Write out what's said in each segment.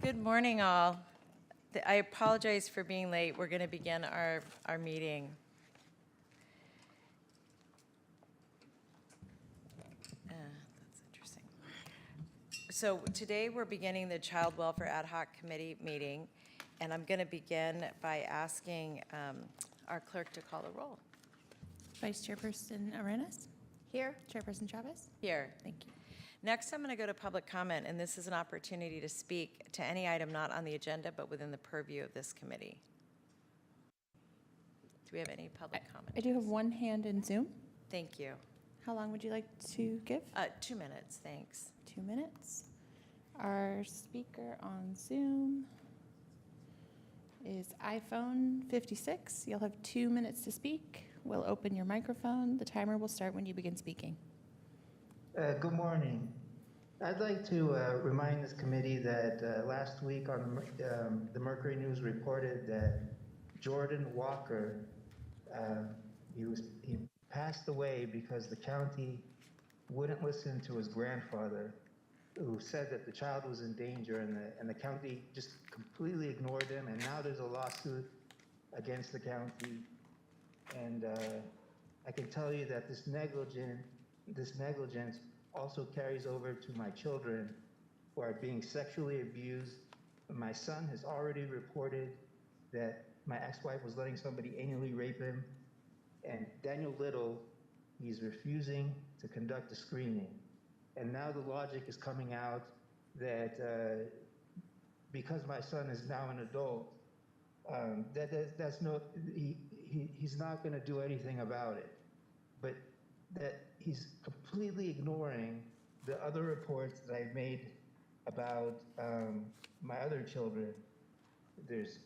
Good morning, all. I apologize for being late. We're going to begin our meeting. That's interesting. So today, we're beginning the Child Welfare Ad Hoc Committee meeting, and I'm going to begin by asking our clerk to call the roll. Vice Chairperson Arenas? Here. Chairperson Chavez? Here. Thank you. Next, I'm going to go to public comment, and this is an opportunity to speak to any item not on the agenda but within the purview of this committee. Do we have any public comment? I do have one hand in Zoom. Thank you. How long would you like to give? 2 minutes, thanks. 2 minutes. Our speaker on Zoom is iPhone 56. You'll have 2 minutes to speak. We'll open your microphone. The timer will start when you begin speaking. Good morning. I'd like to remind this committee that last week on the Mercury News reported that Jordan Walker, he passed away because the county wouldn't listen to his grandfather, who said that the child was in danger, and the county just completely ignored him. And now there's a lawsuit against the county, and I can tell you that this negligence also carries over to my children who are being sexually abused. My son has already reported that my ex-wife was letting somebody anally rape him. And Daniel Little, he's refusing to conduct a screening. And now the logic is coming out that because my son is now an adult, he's not going to do anything about it. But that he's completely ignoring the other reports that I've made about my other children. There's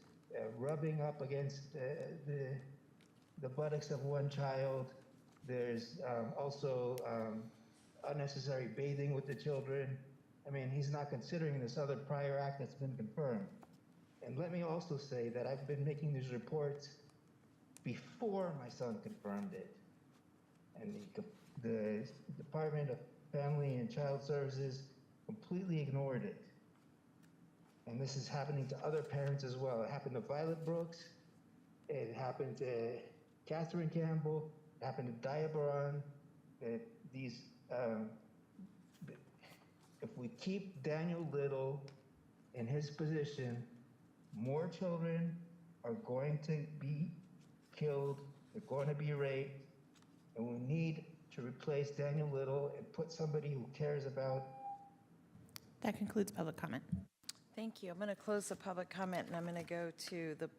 rubbing up against the buttocks of one child. There's also unnecessary bathing with the children. I mean, he's not considering this other prior act that's been confirmed. And let me also say that I've been making these reports before my son confirmed it. And the Department of Family and Child Services completely ignored it. And this is happening to other parents as well. It happened to Violet Brooks. It happened to Catherine Campbell. It happened to Diabaron. If we keep Daniel Little in his position, more children are going to be killed. They're going to be raped. And we need to replace Daniel Little and put somebody who cares about. That concludes public comment. Thank you. I'm going to close the public comment, and I'm going to go to the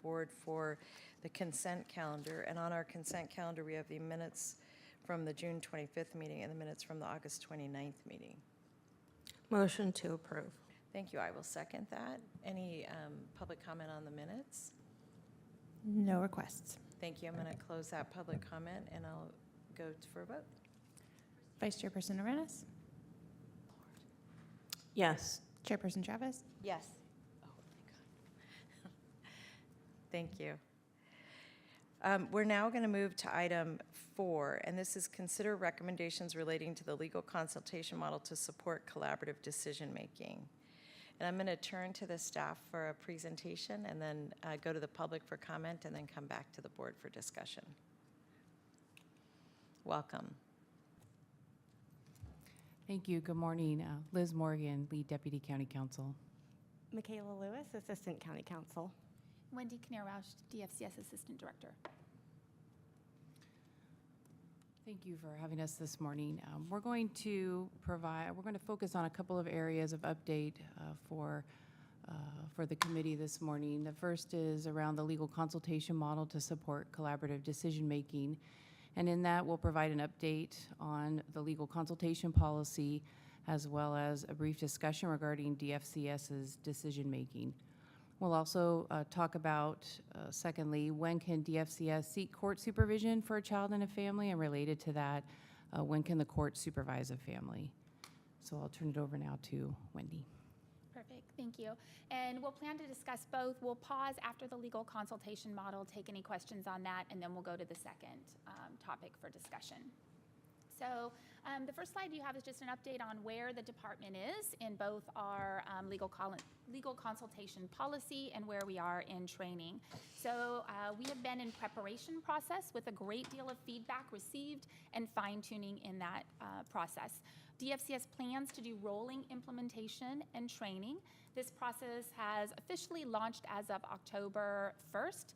board for the consent calendar. And on our consent calendar, we have the minutes from the June 25th meeting and the minutes from the August 29th meeting. Motion to approve. Thank you. I will second that. Any public comment on the minutes? No requests. Thank you. I'm going to close that public comment, and I'll go for a vote. Vice Chairperson Arenas? Yes. Chairperson Chavez? Yes. Oh, my God. Thank you. We're now going to move to item 4, and this is consider recommendations relating to the legal consultation model to support collaborative decision-making. And I'm going to turn to the staff for a presentation and then go to the public for comment and then come back to the board for discussion. Welcome. Thank you. Good morning. Liz Morgan, Lead Deputy County Counsel. Michaela Lewis, Assistant County Counsel. Wendy Kinnear-Rausch, DFCS Assistant Director. Thank you for having us this morning. We're going to focus on a couple of areas of update for the committee this morning. The first is around the legal consultation model to support collaborative decision-making. And in that, we'll provide an update on the legal consultation policy, as well as a brief discussion regarding DFCS's decision-making. We'll also talk about, secondly, when can DFCS seek court supervision for a child and a family, and related to that, when can the court supervise a family? So I'll turn it over now to Wendy. Perfect, thank you. And we'll plan to discuss both. We'll pause after the legal consultation model, take any questions on that, and then we'll go to the second topic for discussion. So the first slide you have is just an update on where the department is in both our legal consultation policy and where we are in training. So we have been in preparation process with a great deal of feedback received and fine-tuning in that process. DFCS plans to do rolling implementation and training. This process has officially launched as of October 1st,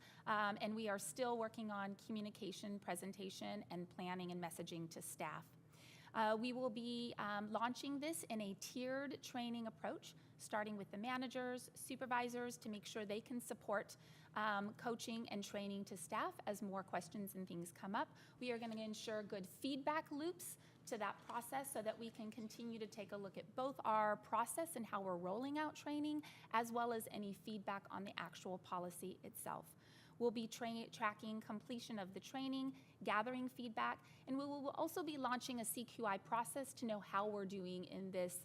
and we are still working on communication, presentation, and planning and messaging to staff. We will be launching this in a tiered training approach, starting with the managers, supervisors, to make sure they can support coaching and training to staff as more questions and things come up. We are going to ensure good feedback loops to that process so that we can continue to take a look at both our process and how we're rolling out training, as well as any feedback on the actual policy itself. We'll be tracking completion of the training, gathering feedback, and we will also be launching a CQI process to know how we're doing in this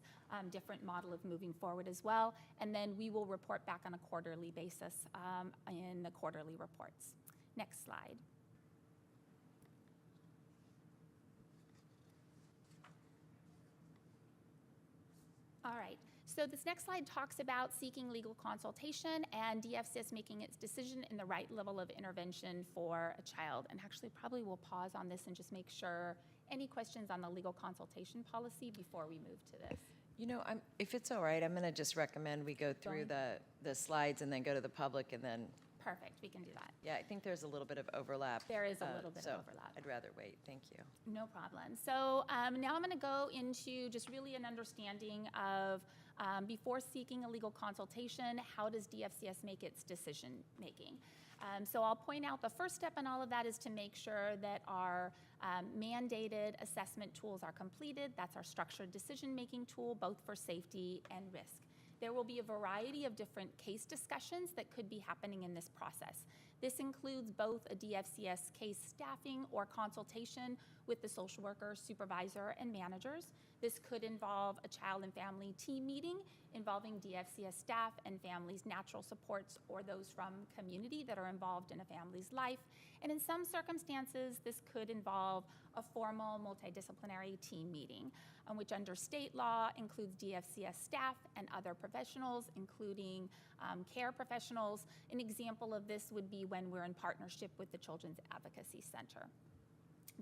different model of moving forward as well. And then we will report back on a quarterly basis in the quarterly reports. Next slide. All right, so this next slide talks about seeking legal consultation and DFCS making its decision in the right level of intervention for a child. And actually, probably we'll pause on this and just make sure any questions on the legal consultation policy before we move to this. You know, if it's all right, I'm going to just recommend we go through the slides and then go to the public and then, Perfect, we can do that. yeah, I think there's a little bit of overlap. There is a little bit so of overlap. I'd rather wait, thank you. No problem. So now I'm going to go into just really an understanding of before seeking a legal consultation, how does DFCS make its decision making? So I'll point out the first step in all of that is to make sure that our mandated assessment tools are completed. That's our structured decision-making tool, both for safety and risk. There will be a variety of different case discussions that could be happening in this process. This includes both a DFCS case staffing or consultation with the social worker, supervisor, and managers. This could involve a child and family team meeting involving DFCS staff and families' natural supports or those from community that are involved in a family's life. And in some circumstances, this could involve a formal multidisciplinary team meeting, which under state law includes DFCS staff and other professionals, including care professionals. An example of this would be when we're in partnership with the Children's Advocacy Center.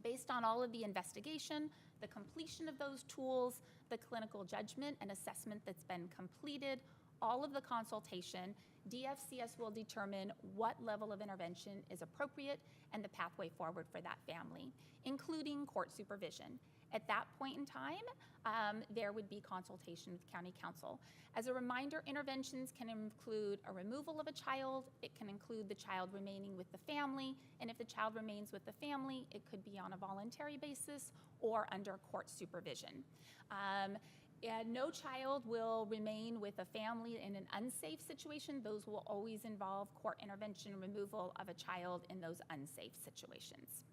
Based on all of the investigation, the completion of those tools, the clinical judgment and assessment that's been completed, all of the consultation, DFCS will determine what level of intervention is appropriate and the pathway forward for that family, including court supervision. At that point in time, there would be consultation with county council. As a reminder, interventions can include a removal of a child, it can include the child remaining with the family, and if the child remains with the family, it could be on a voluntary basis or under court supervision. And no child will remain with a family in an unsafe situation. Those will always involve court intervention, removal of a child in those unsafe situations.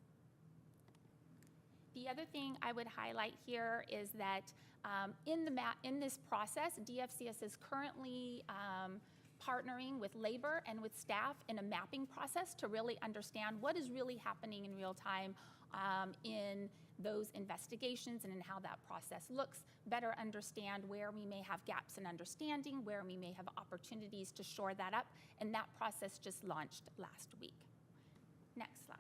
The other thing I would highlight here is that in this process, DFCS is currently partnering with labor and with staff in a mapping process to really understand what is really happening in real time in those investigations and in how that process looks, better understand where we may have gaps in understanding, where we may have opportunities to shore that up, and that process just launched last week. Next slide.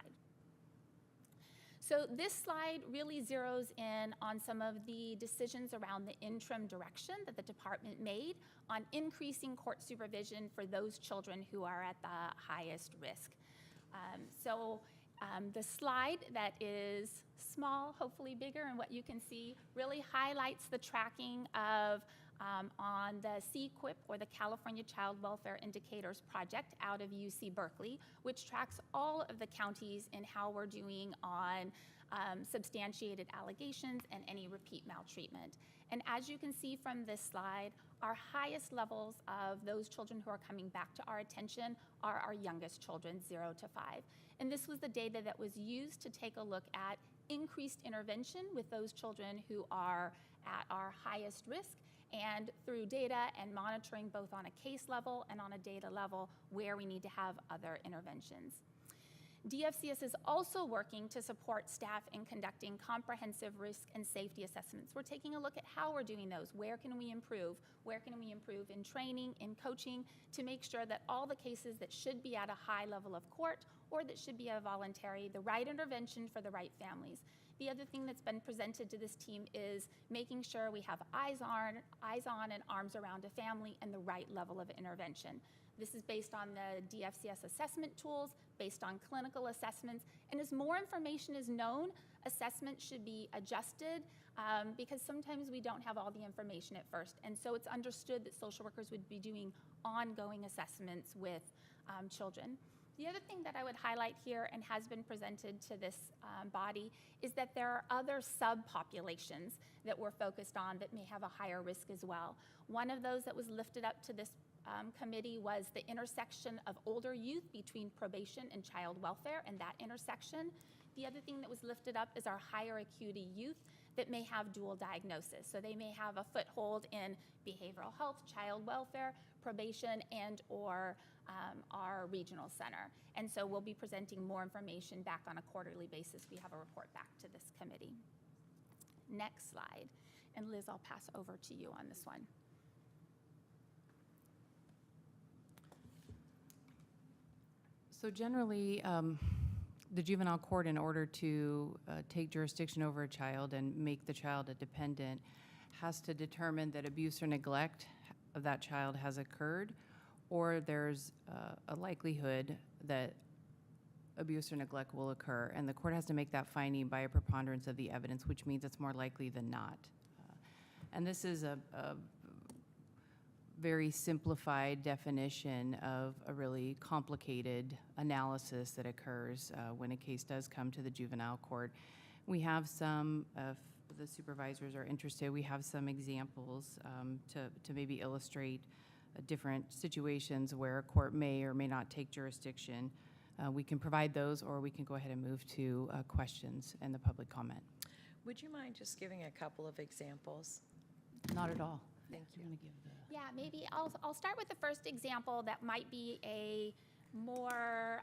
So this slide really zeroes in on some of the decisions around the interim direction that the department made on increasing court supervision for those children who are at the highest risk. The slide that is small, hopefully bigger, and what you can see really highlights the tracking of on the CQIP, or the California Child Welfare Indicators Project out of UC Berkeley, which tracks all of the counties in how we're doing on substantiated allegations and any repeat maltreatment. And as you can see from this slide, our highest levels of those children who are coming back to our attention are our youngest children, 0 to 5. And this was the data that was used to take a look at increased intervention with those children who are at our highest risk, and through data and monitoring both on a case level and on a data level where we need to have other interventions. DFCS is also working to support staff in conducting comprehensive risk and safety assessments. We're taking a look at how we're doing those. Where can we improve? Where can we improve in training, in coaching, to make sure that all the cases that should be at a high level of court or that should be a voluntary, the right intervention for the right families. The other thing that's been presented to this team is making sure we have eyes on and arms around a family and the right level of intervention. This is based on the DFCS assessment tools, based on clinical assessments, and as more information is known, assessments should be adjusted because sometimes we don't have all the information at first. And so it's understood that social workers would be doing ongoing assessments with children. The other thing that I would highlight here and has been presented to this body is that there are other subpopulations that we're focused on that may have a higher risk as well. One of those that was lifted up to this committee was the intersection of older youth between probation and child welfare and that intersection. The other thing that was lifted up is our higher acuity youth that may have dual diagnosis. So they may have a foothold in behavioral health, child welfare, probation, and or our regional center. And so we'll be presenting more information back on a quarterly basis. We have a report back to this committee. Next slide. And Liz, I'll pass over to you on this one. So generally, the juvenile court, in order to take jurisdiction over a child and make the child a dependent, has to determine that abuse or neglect of that child has occurred, or there's a likelihood that abuse or neglect will occur. And the court has to make that finding by a preponderance of the evidence, which means it's more likely than not. And this is a very simplified definition of a really complicated analysis that occurs when a case does come to the juvenile court. We have some, if the supervisors are interested, we have some examples to maybe illustrate different situations where a court may or may not take jurisdiction. We can provide those, or we can go ahead and move to questions and the public comment. Would you mind just giving a couple of examples? Not at all. Thank you. I'm going to give the Yeah, maybe I'll start with the first example that might be a more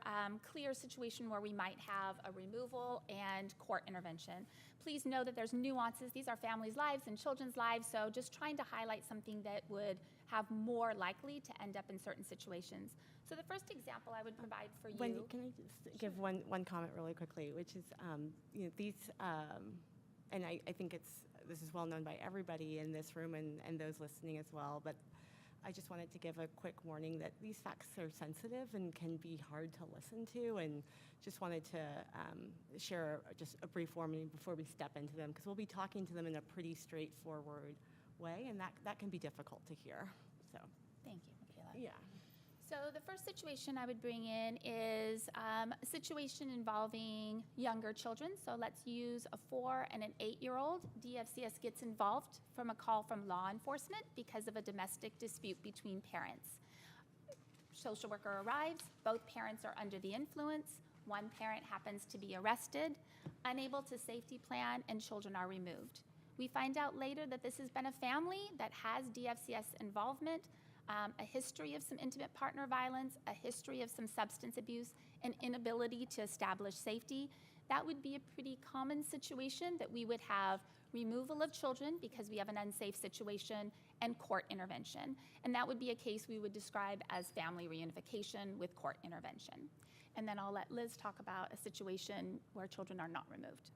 clear situation where we might have a removal and court intervention. Please know that there's nuances. These are families' lives and children's lives, so just trying to highlight something that would have more likely to end up in certain situations. So the first example I would provide for you. Wendy, can I just give one comment really quickly, which is, these, and I think this is well known by everybody in this room and those listening as well, but I just wanted to give a quick warning that these facts are sensitive and can be hard to listen to, and just wanted to share just a brief warning before we step into them, because we'll be talking to them in a pretty straightforward way, and that can be difficult to hear. So, Thank you, Michaela. yeah. So the first situation I would bring in is a situation involving younger children. So let's use a 4 and an 8-year-old. DFCS gets involved from a call from law enforcement because of a domestic dispute between parents. Social worker arrives, both parents are under the influence, one parent happens to be arrested, unable to safety plan, and children are removed. We find out later that this has been a family that has DFCS involvement, a history of some intimate partner violence, a history of some substance abuse, an inability to establish safety. That would be a pretty common situation that we would have removal of children because we have an unsafe situation and court intervention. And that would be a case we would describe as family reunification with court intervention. And then I'll let Liz talk about a situation where children are not removed.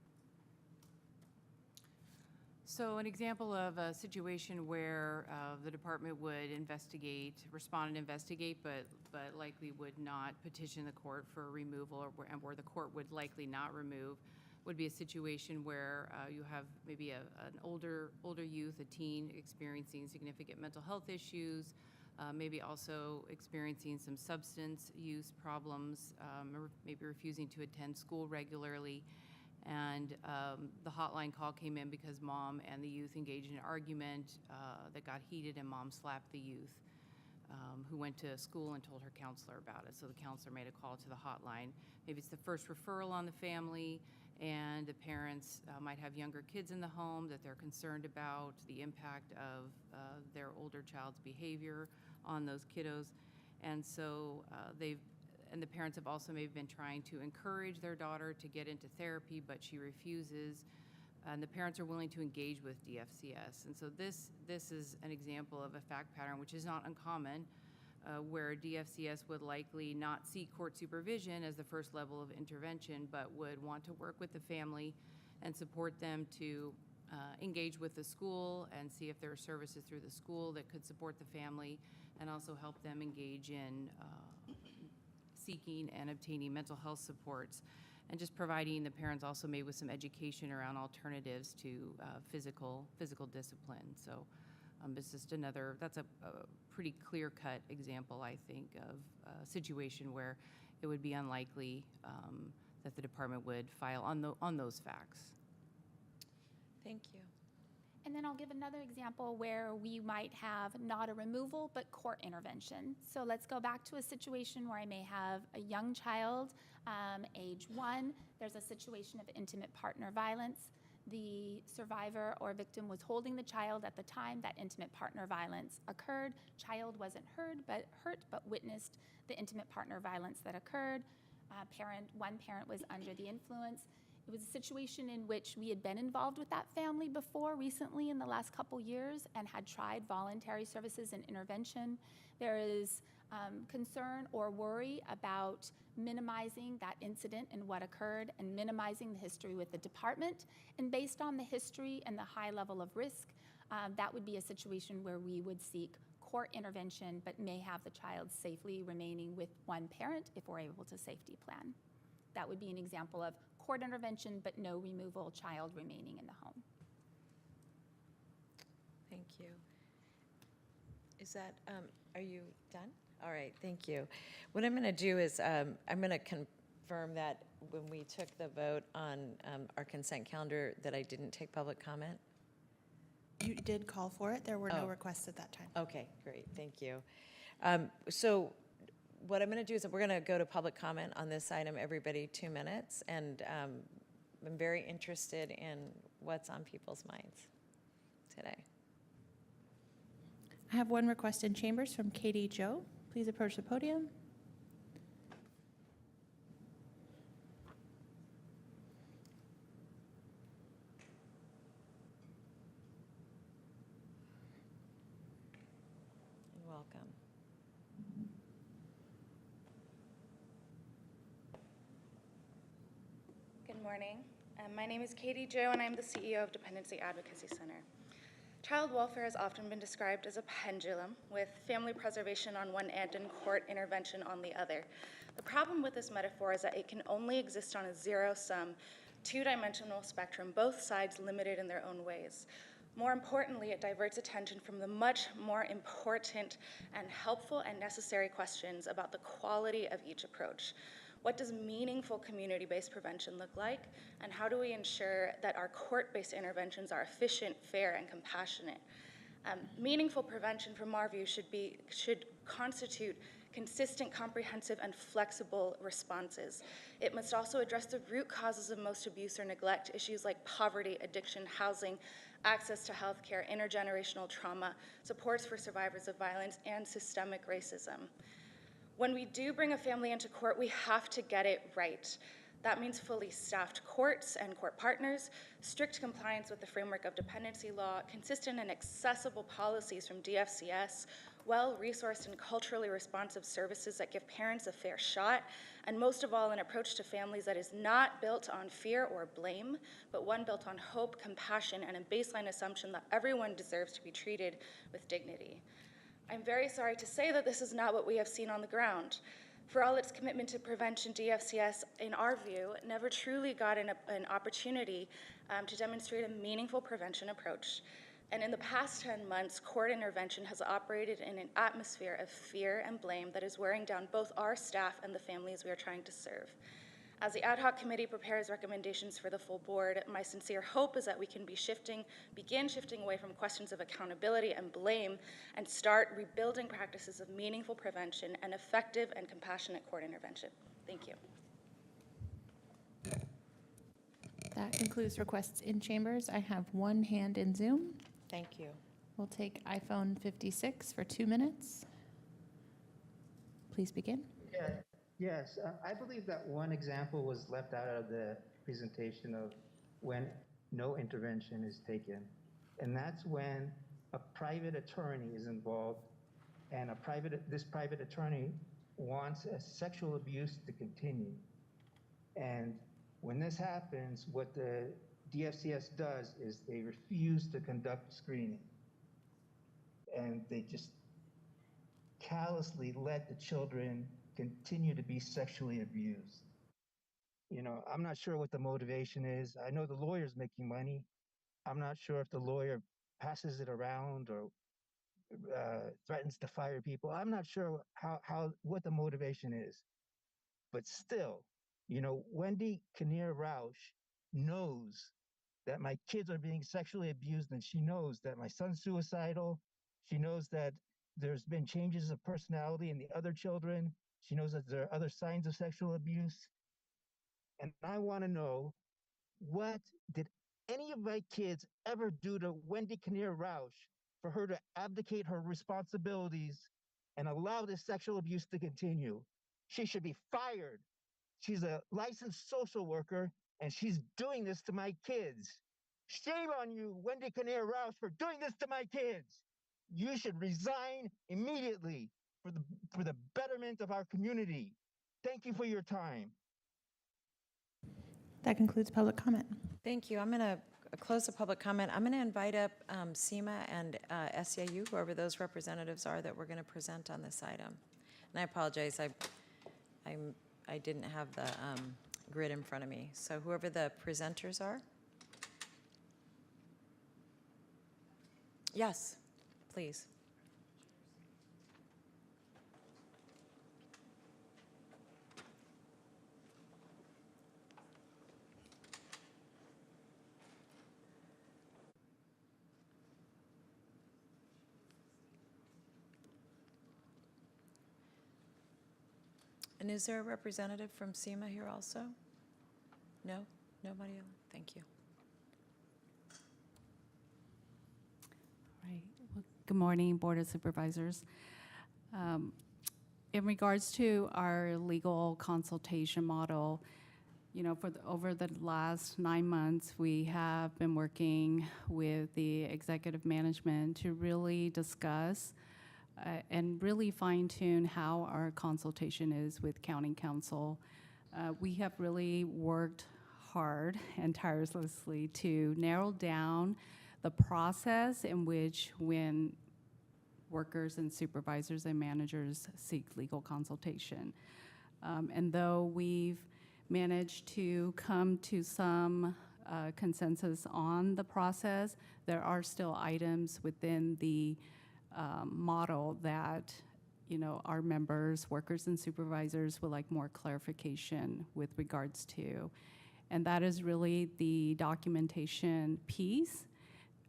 So an example of a situation where the department would respond and investigate, but likely would not petition the court for removal, or where the court would likely not remove, would be a situation where you have maybe an older youth, a teen, experiencing significant mental health issues, maybe also experiencing some substance use problems, or maybe refusing to attend school regularly. And the hotline call came in because mom and the youth engaged in an argument that got heated, and mom slapped the youth, who went to school and told her counselor about it. So the counselor made a call to the hotline. Maybe it's the first referral on the family, and the parents might have younger kids in the home that they're concerned about the impact of their older child's behavior on those kiddos. And so and the parents have also maybe been trying to encourage their daughter to get into therapy, but she refuses. And the parents are willing to engage with DFCS. And so this is an example of a fact pattern, which is not uncommon, where DFCS would likely not seek court supervision as the first level of intervention, but would want to work with the family and support them to engage with the school and see if there are services through the school that could support the family and also help them engage in seeking and obtaining mental health supports, and just providing the parents also maybe with some education around alternatives to physical discipline. So it's just that's a pretty clear-cut example, I think, of a situation where it would be unlikely that the department would file on those facts. Thank you. And then I'll give another example where we might have not a removal, but court intervention. So let's go back to a situation where I may have a young child, age 1. There's a situation of intimate partner violence. The survivor or victim was holding the child at the time that intimate partner violence occurred. Child wasn't hurt, but witnessed the intimate partner violence that occurred. One parent was under the influence. It was a situation in which we had been involved with that family before, recently in the last couple years, and had tried voluntary services and intervention. There is concern or worry about minimizing that incident and what occurred and minimizing the history with the department. And based on the history and the high level of risk, that would be a situation where we would seek court intervention, but may have the child safely remaining with one parent if we're able to safety plan. That would be an example of court intervention, but no removal, child remaining in the home. Thank you. Is that, are you done? All right, thank you. What I'm going to do is I'm going to confirm that when we took the vote on our consent calendar that I didn't take public comment. You did call for it. There were no Oh. requests at that time. Okay, great, thank you. So what I'm going to do is we're going to go to public comment on this item, everybody 2 minutes, and I'm very interested in what's on people's minds today. I have one request in chambers from Katie Joe. Please approach the podium. And welcome. Good morning. My name is Katie Joe, and I'm the CEO of Dependency Advocacy Center. Child welfare has often been described as a pendulum, with family preservation on one end and court intervention on the other. The problem with this metaphor is that it can only exist on a zero-sum, two-dimensional spectrum, both sides limited in their own ways. More importantly, it diverts attention from the much more important and helpful and necessary questions about the quality of each approach. What does meaningful community-based prevention look like? And how do we ensure that our court-based interventions are efficient, fair, and compassionate? Meaningful prevention, from our view, should constitute consistent, comprehensive, and flexible responses. It must also address the root causes of most abuse or neglect, issues like poverty, addiction, housing, access to health care, intergenerational trauma, supports for survivors of violence, and systemic racism. When we do bring a family into court, we have to get it right. That means fully staffed courts and court partners, strict compliance with the framework of dependency law, consistent and accessible policies from DFCS, well-resourced and culturally responsive services that give parents a fair shot, and most of all, an approach to families that is not built on fear or blame, but one built on hope, compassion, and a baseline assumption that everyone deserves to be treated with dignity. I'm very sorry to say that this is not what we have seen on the ground. For all its commitment to prevention, DFCS, in our view, never truly got an opportunity to demonstrate a meaningful prevention approach. And in the past 10 months, court intervention has operated in an atmosphere of fear and blame that is wearing down both our staff and the families we are trying to serve. As the ad hoc committee prepares recommendations for the full board, my sincere hope is that we can begin shifting away from questions of accountability and blame and start rebuilding practices of meaningful prevention and effective and compassionate court intervention. Thank you. That concludes requests in chambers. I have one hand in Zoom. Thank you. We'll take iPhone 56 for 2 minutes. Please begin. Yes, I believe that one example was left out of the presentation of when no intervention is taken. And that's when a private attorney is involved and this private attorney wants a sexual abuse to continue. And when this happens, what the DFCS does is they refuse to conduct screening. And they just callously let the children continue to be sexually abused. You know, I'm not sure what the motivation is. I know the lawyer's making money. I'm not sure if the lawyer passes it around or threatens to fire people. I'm not sure what the motivation is. But still, you know, Wendy Kinnear Roush knows that my kids are being sexually abused, and she knows that my son's suicidal. She knows that there's been changes of personality in the other children. She knows that there are other signs of sexual abuse. And I want to know, what did any of my kids ever do to Wendy Kinnear Roush for her to abdicate her responsibilities and allow this sexual abuse to continue? She should be fired. She's a licensed social worker, and she's doing this to my kids. Shame on you, Wendy Kinnear Roush, for doing this to my kids. You should resign immediately for the betterment of our community. Thank you for your time. That concludes public comment. Thank you. I'm going to close the public comment. I'm going to invite up SEMA and SEIU, whoever those representatives are that we're going to present on this item. And I apologize, I didn't have the grid in front of me. So whoever the presenters are. Yes, please. And is there a representative from SEMA here also? No? Nobody else? Thank you. Right. Well, good morning, Board of Supervisors. In regards to our legal consultation model, you know, over the last 9 months, we have been working with the executive management to really discuss and really fine-tune how our consultation is with county council. We have really worked hard and tirelessly to narrow down the process in which when workers and supervisors and managers seek legal consultation. And though we've managed to come to some consensus on the process, there are still items within the model that, you know, our members, workers and supervisors would like more clarification with regards to. And that is really the documentation piece,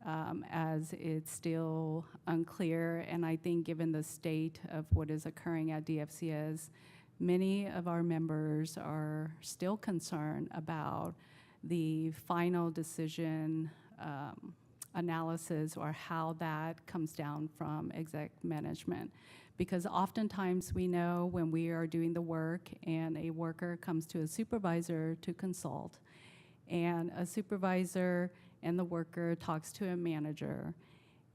as it's still unclear. And I think given the state of what is occurring at DFCS, many of our members are still concerned about the final decision analysis or how that comes down from exec management. Because oftentimes we know when we are doing the work and a worker comes to a supervisor to consult, and a supervisor and the worker talks to a manager,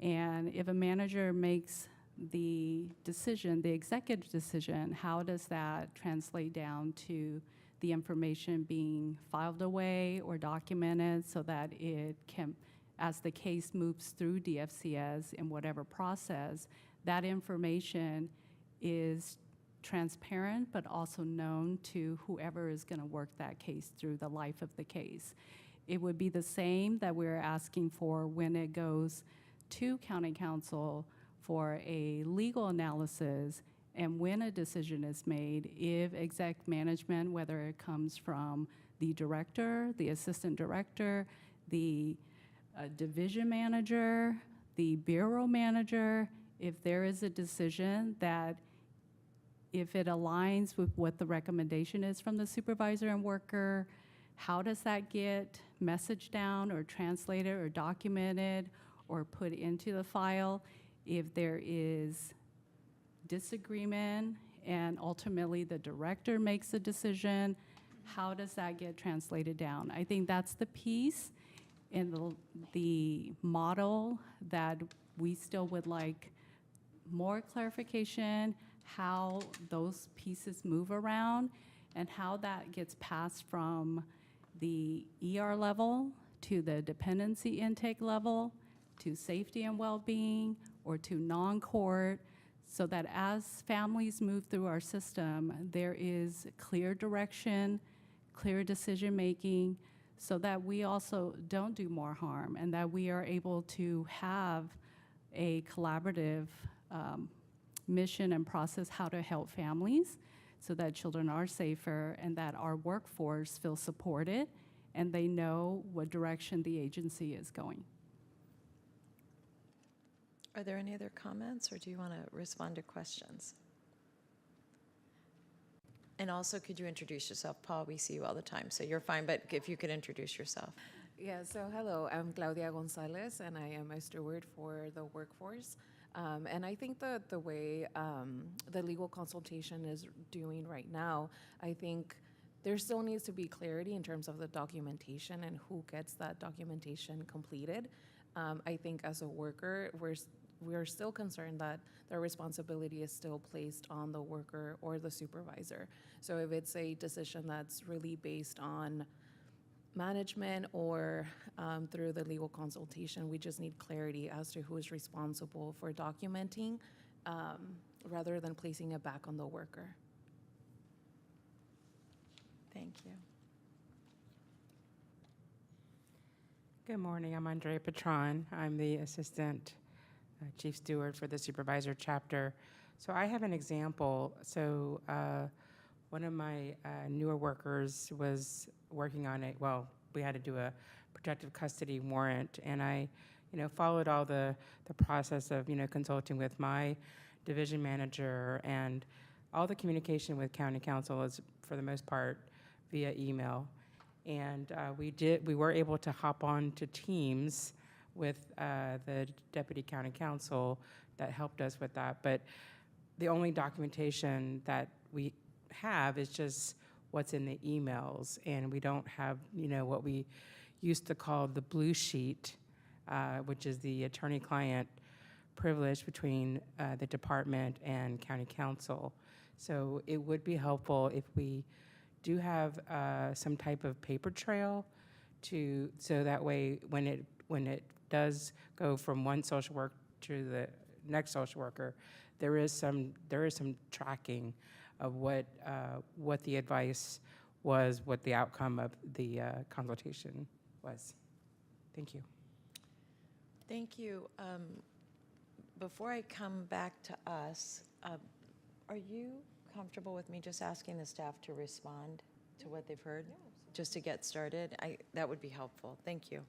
and if a manager makes the decision, the executive decision, how does that translate down to the information being filed away or documented so that it can, as the case moves through DFCS in whatever process, that information is transparent but also known to whoever is going to work that case through the life of the case. It would be the same that we're asking for when it goes to county council for a legal analysis, and when a decision is made, if exec management, whether it comes from the director, the assistant director, the division manager, the bureau manager, if there is a decision that if it aligns with what the recommendation is from the supervisor and worker, how does that get messaged down or translated or documented or put into the file? If there is disagreement and ultimately the director makes a decision. How does that get translated down? I think that's the piece in the model that we still would like more clarification, how those pieces move around and how that gets passed from the ER level to the dependency intake level to safety and well-being or to non-court, so that as families move through our system, there is clear direction, clear decision-making, so that we also don't do more harm and that we are able to have a collaborative mission and process how to help families so that children are safer and that our workforce feels supported and they know what direction the agency is going. Are there any other comments, or do you want to respond to questions? And also, could you introduce yourself? Paul, we see you all the time, so you're fine, but if you could introduce yourself. Yeah, so hello, I'm Claudia Gonzalez, and I am a steward for the workforce. And I think that the way the legal consultation is doing right now, I think there still needs to be clarity in terms of the documentation and who gets that documentation completed. I think as a worker, we're still concerned that the responsibility is still placed on the worker or the supervisor. So if it's a decision that's really based on management or through the legal consultation, we just need clarity as to who is responsible for documenting rather than placing it back on the worker. Thank you. Good morning, I'm Andrea Patron. I'm the Assistant Chief Steward for the Supervisor Chapter. So I have an example. So one of my newer workers was working on we had to do a protective custody warrant, and I, followed all the process of, consulting with my division manager, and all the communication with county counsel is, for the most part, via email. And we were able to hop on to Teams with the deputy county counsel that helped us with that. But the only documentation that we have is just what's in the emails, and we don't have, what we used to call the blue sheet, which is the attorney-client privilege between the department and county counsel. So it would be helpful if we do have some type of paper trail so that way when it does go from one social worker to the next social worker, there is some tracking of what the advice was, what the outcome of the consultation was. Thank you. Thank you. Before I come back to us, are you comfortable with me just asking the staff to respond to what they've heard? Just to get started? That would be helpful. Thank you.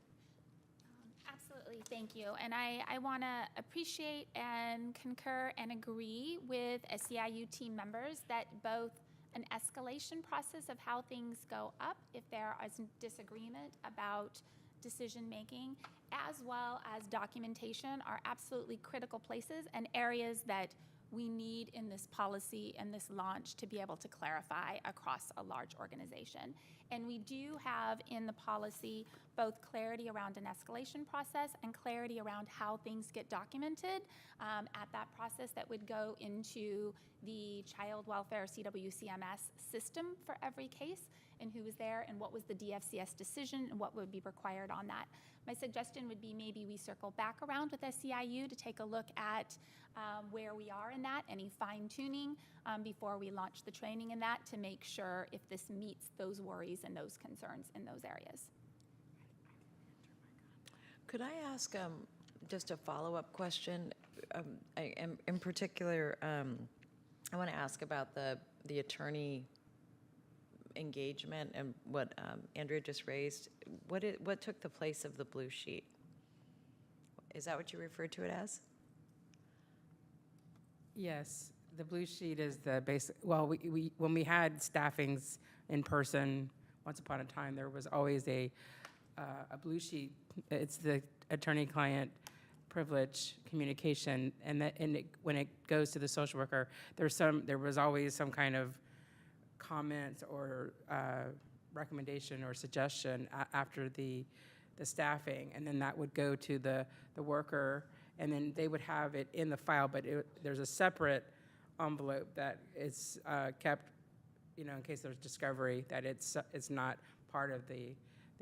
Absolutely, thank you. And I want to appreciate and concur and agree with SEIU team members that both an escalation process of how things go up if there is disagreement about decision making, as well as documentation, are absolutely critical places and areas that we need in this policy and this launch to be able to clarify across a large organization. And we do have in the policy both clarity around an escalation process and clarity around how things get documented at that process that would go into the child welfare CWCMS system for every case, and who was there and what was the DFCS decision and what would be required on that. My suggestion would be maybe we circle back around with SEIU to take a look at where we are in that, any fine tuning before we launch the training in that, to make sure if this meets those worries and those concerns in those areas. Could I ask just a follow-up question? In particular, I want to ask about the attorney engagement and what Andrea just raised. What took the place of the blue sheet? Is that what you referred to it as? Yes, the blue sheet is the basic. Well, we when we had staffings in person, once upon a time, there was always a blue sheet. It's the attorney-client privilege communication, and when it goes to the social worker, there was always some kind of comment or recommendation or suggestion after the staffing, and then that would go to the worker, and then they would have it in the file, but there's a separate envelope that is kept, in case there's discovery that it's not part of the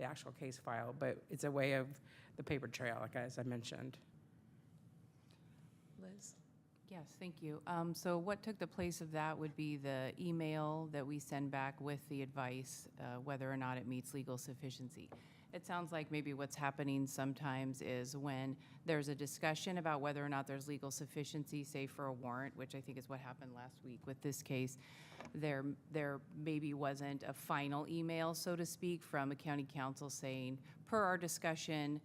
actual case file, but it's a way of the paper trail, like as I mentioned. Liz? Yes, thank you. So what took the place of that would be the email that we send back with the advice, whether or not it meets legal sufficiency. It sounds like maybe what's happening sometimes is when there's a discussion about whether or not there's legal sufficiency, say for a warrant, which I think is what happened last week with this case, there maybe wasn't a final email, so to speak, from a county council saying, per our discussion,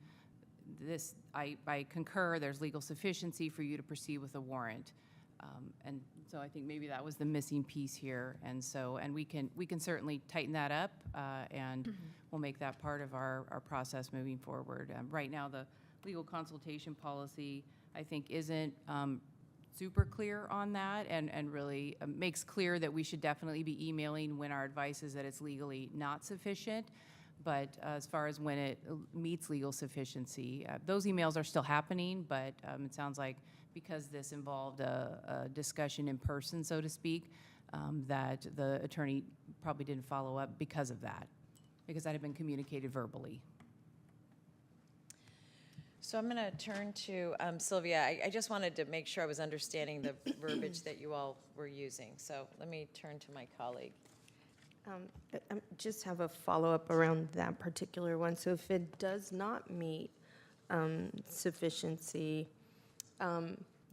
I concur, there's legal sufficiency for you to proceed with a warrant. And so I think maybe that was the missing piece here. And we can certainly tighten that up, and we'll make that part of our process moving forward. Right now, the legal consultation policy, I think, isn't super clear on that, and really makes clear that we should definitely be emailing when our advice is that it's legally not sufficient. But as far as when it meets legal sufficiency, those emails are still happening, but it sounds like because this involved a discussion in person, so to speak, that the attorney probably didn't follow up because of that, because that had been communicated verbally. So I'm going to turn to Sylvia. I just wanted to make sure I was understanding the verbiage that you all were using. So let me turn to my colleague. Just have a follow-up around that particular one. So if it does not meet sufficiency,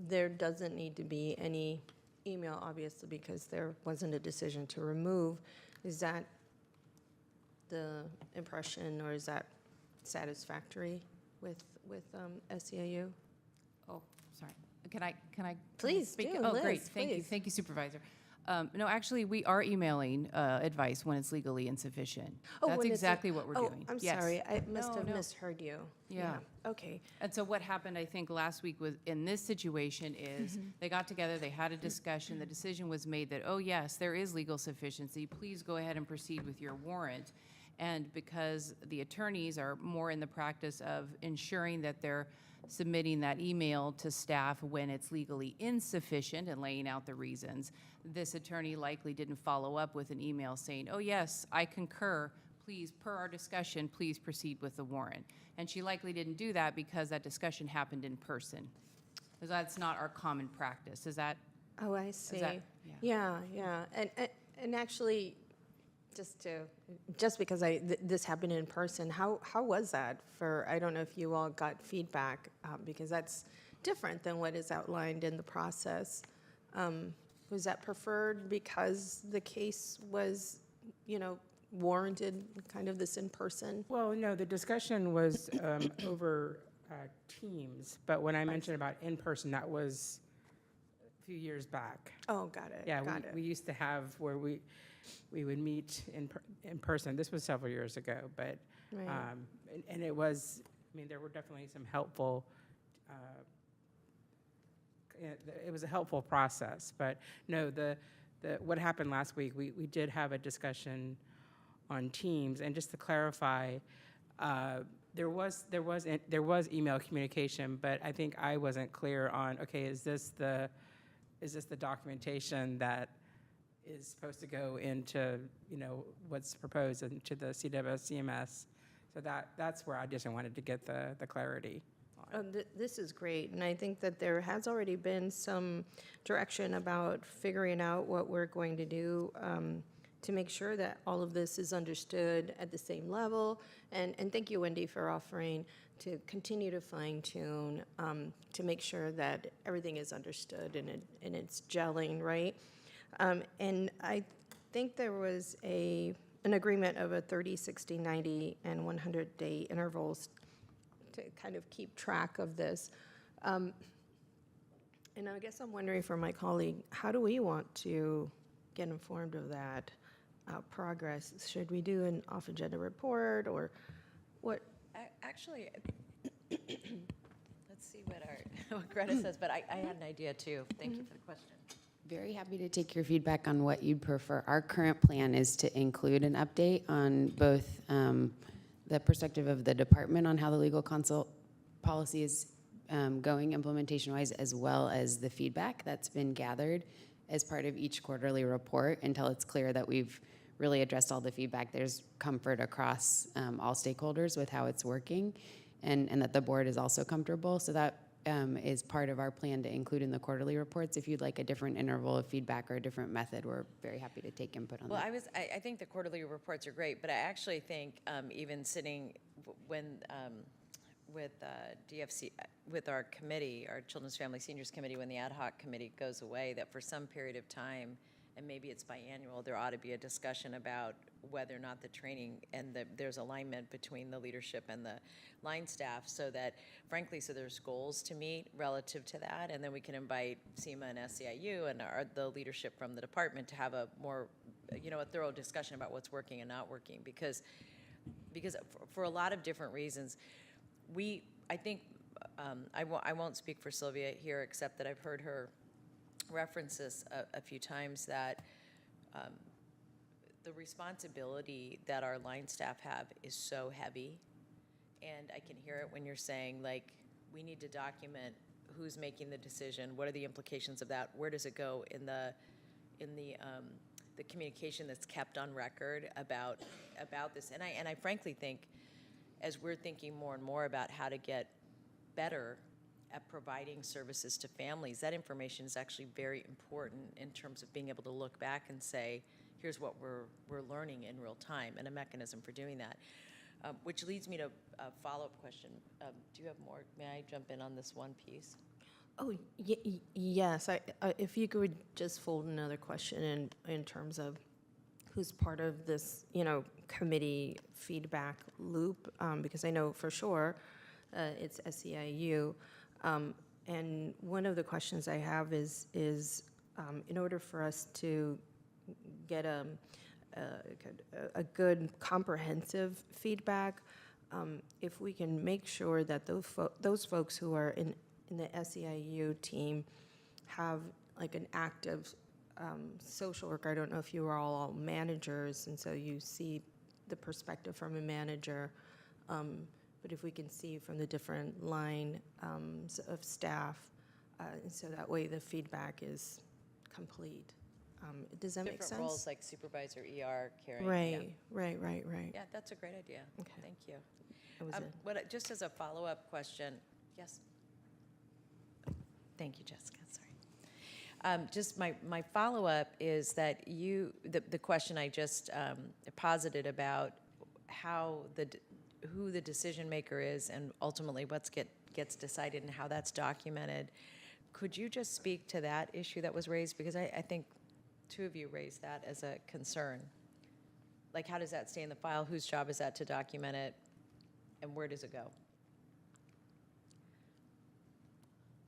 there doesn't need to be any email, obviously, because there wasn't a decision to remove. Is that the impression, or is that satisfactory with SEIU? Oh, sorry. Can I Please speak? do, Oh, Liz, great. Thank you. please. Thank you, Supervisor. No, actually, we are emailing advice when it's legally insufficient. That's when it's exactly what we're doing. I'm Yes. sorry, I must No, have no. misheard you. Yeah. Okay. And so what happened, I think, last week was, in this situation is, they got together, they had a discussion, the decision was made that, oh, yes, there is legal sufficiency, please go ahead and proceed with your warrant. And because the attorneys are more in the practice of ensuring that they're submitting that email to staff when it's legally insufficient and laying out the reasons, this attorney likely didn't follow up with an email saying, oh, yes, I concur, please, per our discussion, please proceed with the warrant. And she likely didn't do that because that discussion happened in person. Because that's not our common practice. Is that? Oh, I see. that- Yeah, yeah. And actually, just because this happened in person, how was that for, I don't know if you all got feedback, because that's different than what is outlined in the process. Was that preferred because the case was, warranted kind of this in person? Well, no, the discussion was over Teams, but when I mentioned about in-person, that was a few years back. Oh, got it. Yeah, got it. we used to have where we would meet in person. This was several years ago, but, Right. and it was, there were definitely some helpful, it was a helpful process, but no, what happened last week, we did have a discussion on Teams, and just to clarify, there was email communication, but I think I wasn't clear on, okay, is this the documentation that is supposed to go into, what's proposed into the CWS-CMS? So that's where I just wanted to get the clarity. This is great, and I think that there has already been some direction about figuring out what we're going to do to make sure that all of this is understood at the same level. And thank you, Wendy, for offering to continue to fine-tune to make sure that everything is understood and it's gelling, right? And I think there was an agreement of a 30, 60, 90, and 100-day intervals to kind of keep track of this. And I guess I'm wondering for my colleague, how do we want to get informed of that progress? Should we do an off-agenda report, or what? Actually, let's see see what what Greta says, but I had an idea too. Thank you for the question. Very happy to take your feedback on what you'd prefer. Our current plan is to include an update on both the perspective of the department on how the legal consult policy is going implementation-wise, as well as the feedback that's been gathered as part of each quarterly report until it's clear that we've really addressed all the feedback. There's comfort across all stakeholders with how it's working, and that the board is also comfortable. So that is part of our plan to include in the quarterly reports. If you'd like a different interval of feedback or a different method, we're very happy to take input on Well, that. I think the quarterly reports are great, but I actually think even sitting when with DFC, with our committee, our Children's Family Seniors Committee, when the ad hoc committee goes away, that for some period of time, and maybe it's biannual, there ought to be a discussion about whether or not the training and there's alignment between the leadership and the line staff, so that, frankly, so there's goals to meet relative to that, and then we can invite SEMA and SEIU and the leadership from the department to have a more, a thorough discussion about what's working and not working, because for a lot of different reasons, I think, I won't speak for Sylvia here, except that I've heard her reference this a few times, that the responsibility that our line staff have is so heavy. And I can hear it when you're saying, like, we need to document who's making the decision, what are the implications of that, where does it go in the communication that's kept on record about this. And I frankly think, as we're thinking more and more about how to get better at providing services to families, that information is actually very important in terms of being able to look back and say, here's what we're learning in real time, and a mechanism for doing that. Which leads me to a follow-up question. Do you have more? May I jump in on this one piece? Oh, yes. If you could just fold another question in terms of who's part of this, committee feedback loop, because I know for sure it's SEIU. And one of the questions I have is in order for us to get a good comprehensive feedback, if we can make sure that those folks who are in the SEIU team have like an active social worker. I don't know if you are all managers, and so you see the perspective from a manager, but if we can see from the different line of staff, and so that way the feedback is complete. Does that make sense? Different roles like supervisor, ER, caring. Right, Yeah. right. Yeah, that's a great idea. Okay. Thank you. That was it. Just as a follow-up question, yes? Thank you, Jessica, sorry. Just my follow-up is that the question I just posited about who the decision maker is and ultimately what gets decided and how that's documented. Could you just speak to that issue that was raised? Because I think two of you raised that as a concern. Like, how does that stay in the file? Whose job is that to document it? And where does it go?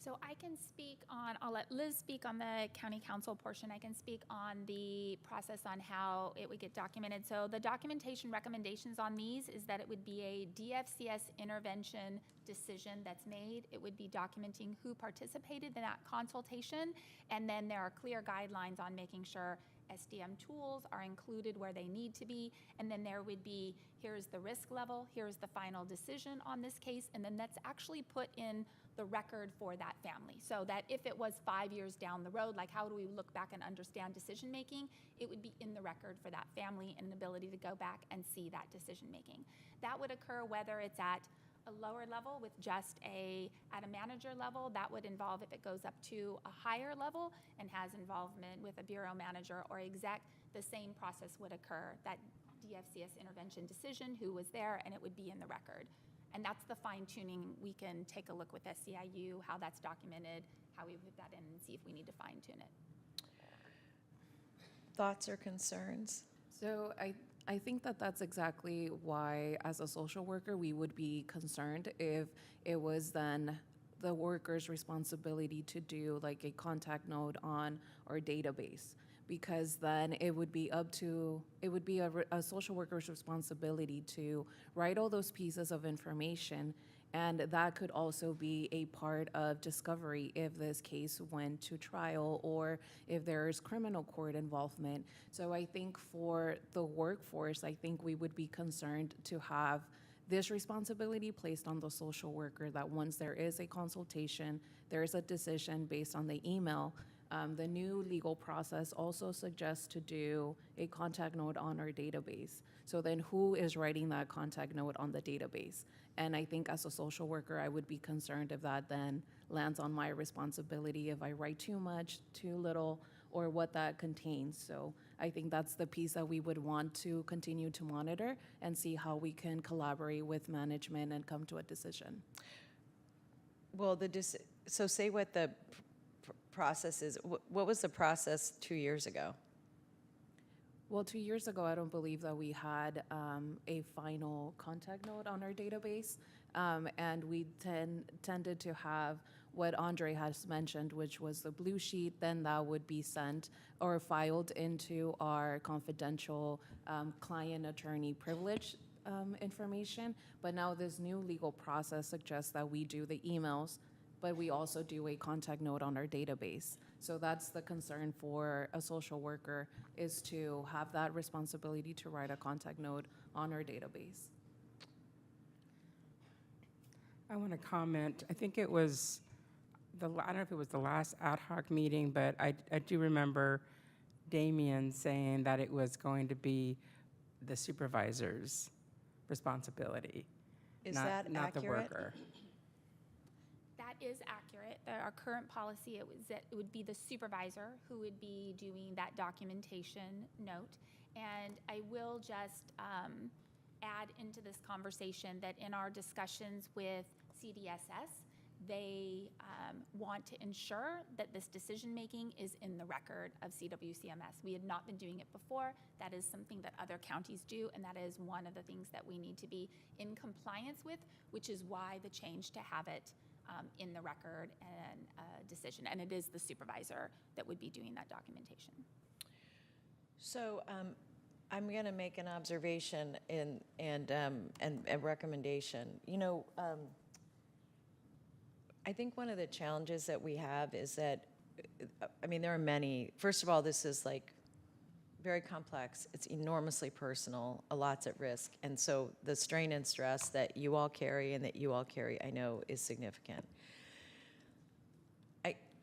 So I can speak on, I'll let Liz speak on the county council portion. I can speak on the process on how it would get documented. So the documentation recommendations on these is that it would be a DFCS intervention decision that's made. It would be documenting who participated in that consultation, and then there are clear guidelines on making sure SDM tools are included where they need to be, and then there would be, here's the risk level, here's the final decision on this case, and then that's actually put in the record for that family. So that if it was 5 years down the road, like how do we look back and understand decision making, it would be in the record for that family and an ability to go back and see that decision making. That would occur whether it's at a lower level with just at a manager level. That would involve if it goes up to a higher level and has involvement with a bureau manager or exec, the same process would occur. That DFCS intervention decision, who was there, and it would be in the record. And that's the fine tuning. We can take a look with SEIU, how that's documented, how we put that in and see if we need to fine tune it. Thoughts or concerns? So I think that that's exactly why, as a social worker, we would be concerned if it was then the worker's responsibility to do like a contact note on our database, because then it would be a social worker's responsibility to write all those pieces of information And that could also be a part of discovery if this case went to trial or if there is criminal court involvement. So I think for the workforce, I think we would be concerned to have this responsibility placed on the social worker, that once there is a consultation, there is a decision based on the email. The new legal process also suggests to do a contact note on our database. So then who is writing that contact note on the database? And I think as a social worker, I would be concerned if that then lands on my responsibility, if I write too much, too little, or what that contains. So I think that's the piece that we would want to continue to monitor and see how we can collaborate with management and come to a decision. Well, so say what the process is. What was the process 2 years ago? Well, 2 years ago, I don't believe that we had a final contact note on our database. And we tended to have what Andre has mentioned, which was the blue sheet. Then that would be sent or filed into our confidential client attorney privilege information. But now this new legal process suggests that we do the emails, but we also do a contact note on our database. So that's the concern for a social worker, is to have that responsibility to write a contact note on our database. I want to comment. I think it was, I don't know if it was the last ad hoc meeting, but I do remember Damien saying that it was going to be the supervisor's responsibility. Is not that not the accurate? worker. That is accurate. Our current policy, it would be the supervisor who would be doing that documentation note. And I will just add into this conversation that in our discussions with CDSS, they want to ensure that this decision-making is in the record of CWCMS. We had not been doing it before. That is something that other counties do, and that is one of the things that we need to be in compliance with, which is why the change to have it in the record and decision. And it is the supervisor that would be doing that documentation. So I'm going to make an observation and a recommendation. You know, I think one of the challenges that we have is that, I mean, there are many. First of all, this is like very complex. It's enormously personal. A lot's at risk. And so the strain and stress that you all carry and that you all carry, I know, is significant.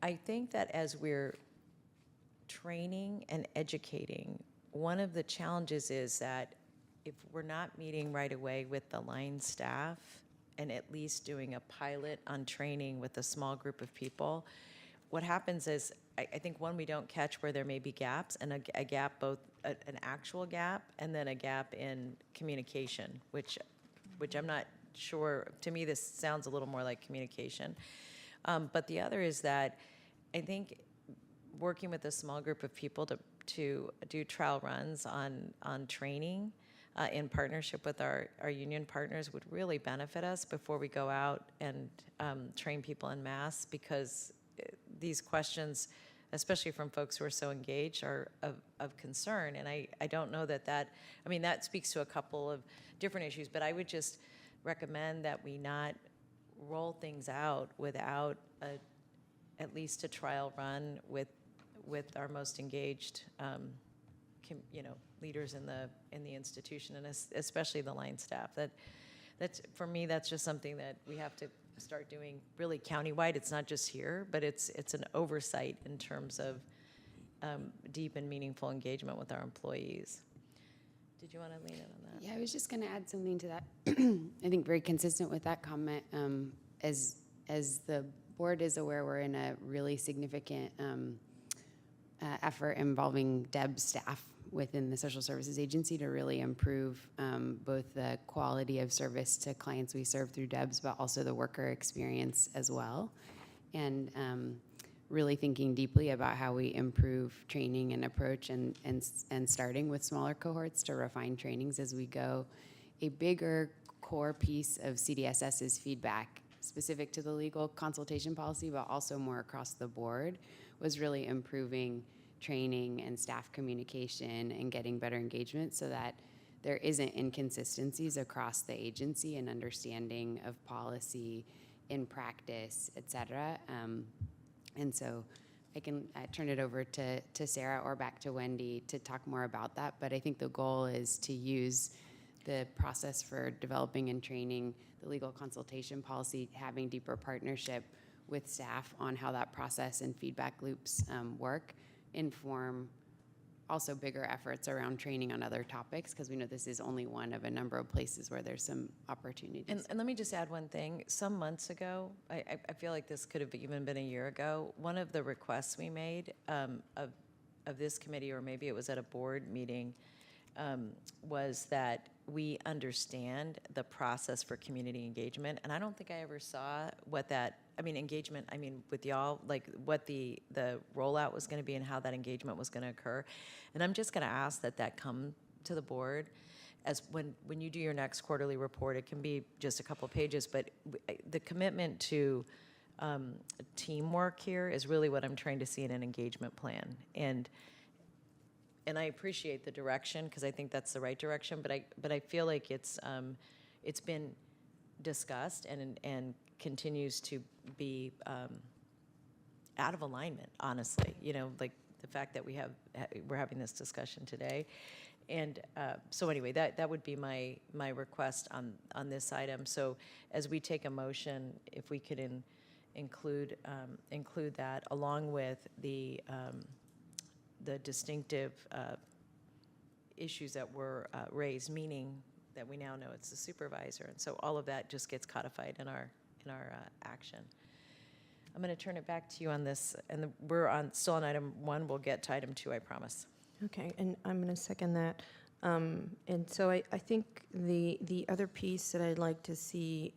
I think that as we're training and educating, one of the challenges is that if we're not meeting right away with the line staff and at least doing a pilot on training with a small group of people, what happens is, I think, one, we don't catch where there may be gaps, and a gap, both an actual gap and then a gap in communication, which I'm not sure. To me, this sounds a little more like communication. But the other is that I think working with a small group of people to do trial runs on training in partnership with our union partners would really benefit us before we go out and train people en masse, because these questions, especially from folks who are so engaged, are of concern. And I don't know that speaks to a couple of different issues, but I would just recommend that we not roll things out without at least a trial run with our most engaged leaders in the institution, and especially the line staff. That's for me, that's just something that we have to start doing really countywide. It's not just here, but it's an oversight in terms of deep and meaningful engagement with our employees. Did you want to lean in on that? Yeah, I was just going to add something to that. I think very consistent with that comment. As the board is aware, we're in a really significant effort involving DEB staff within the Social Services Agency to really improve both the quality of service to clients we serve through DEBS, but also the worker experience as well. And really thinking deeply about how we improve training and approach, and starting with smaller cohorts to refine trainings as we go. A bigger core piece of CDSS's feedback specific to the legal consultation policy, but also more across the board, was really improving training and staff communication and getting better engagement, so that there isn't inconsistencies across the agency and understanding of policy in practice, et cetera. And so I can turn it over to Sarah or back to Wendy to talk more about that. But I think the goal is to use the process for developing and training the legal consultation policy, having deeper partnership with staff on how that process and feedback loops work, inform also bigger efforts around training on other topics, because we know this is only one of a number of places where there's some opportunities. And let me just add one thing. Some months ago, I feel like this could have even been a year ago, one of the requests we made of this committee, or maybe it was at a board meeting, was that we understand the process for community engagement. And I don't think I ever saw what that, engagement, with y'all, like what the rollout was going to be and how that engagement was going to occur. And I'm just going to ask that come to the board as when you do your next quarterly report. It can be just a couple pages, but the commitment to teamwork here is really what I'm trying to see in an engagement plan. And I appreciate the direction, because I think that's the right direction, but I feel like it's been discussed and continues to be out of alignment, honestly. Like the fact that we're having this discussion today. And so anyway, that would be my request on this item. So as we take a motion, if we could include that along with the distinctive issues that were raised, meaning that we now know it's the supervisor. And so all of that just gets codified in our action. I'm going to turn it back to you on this, and we're still on item 1. We'll get to item 2, I promise. Okay, and I'm going to second that. And so I think the other piece that I'd like to see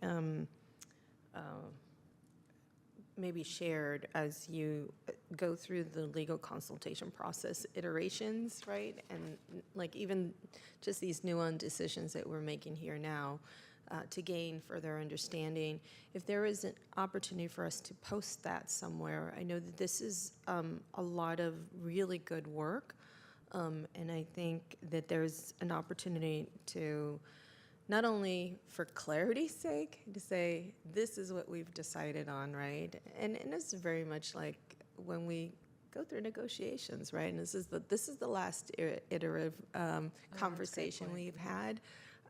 maybe shared as you go through the legal consultation process iterations, right? And like even just these nuanced decisions that we're making here now to gain further understanding. If there is an opportunity for us to post that somewhere, I know that this is a lot of really good work. And I think that there's an opportunity to, not only for clarity's sake, to say, this is what we've decided on, right? And it's very much like when we go through negotiations, right? And this is the last iterative conversation we've had.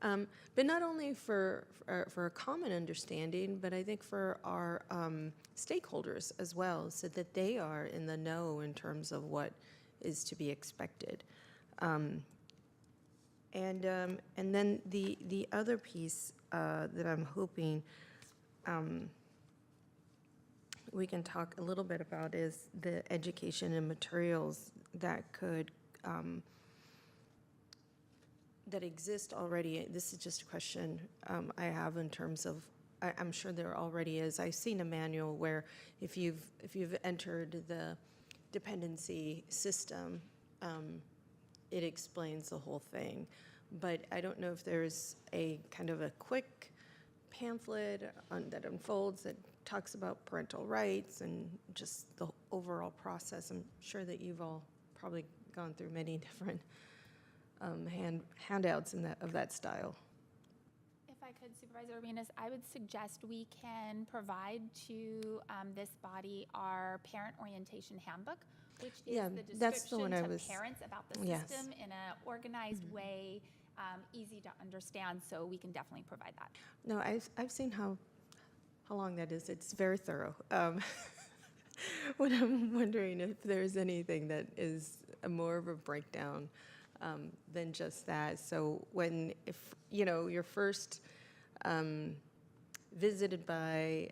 But not only for a common understanding, but I think for our stakeholders as well, so that they are in the know in terms of what is to be expected. And then the other piece that I'm hoping we can talk a little bit about is the education and materials that could that exist already. This is just a question I have in terms of, I'm sure there already is. I've seen a manual where if you've entered the dependency system, it explains the whole thing. But I don't know if there's a kind of a quick pamphlet that unfolds that talks about parental rights and just the overall process. I'm sure that you've all probably gone through many different handouts of that style. If I could, Supervisor Urbinez, I would suggest we can provide to this body our parent orientation handbook, which is the that's the one description I to parents about the yes. system in an organized way, easy to understand, so we can definitely provide that. No, I've seen how long that is. It's very thorough. What I'm wondering if there's anything that is more of a breakdown than just that. So if you're first visited by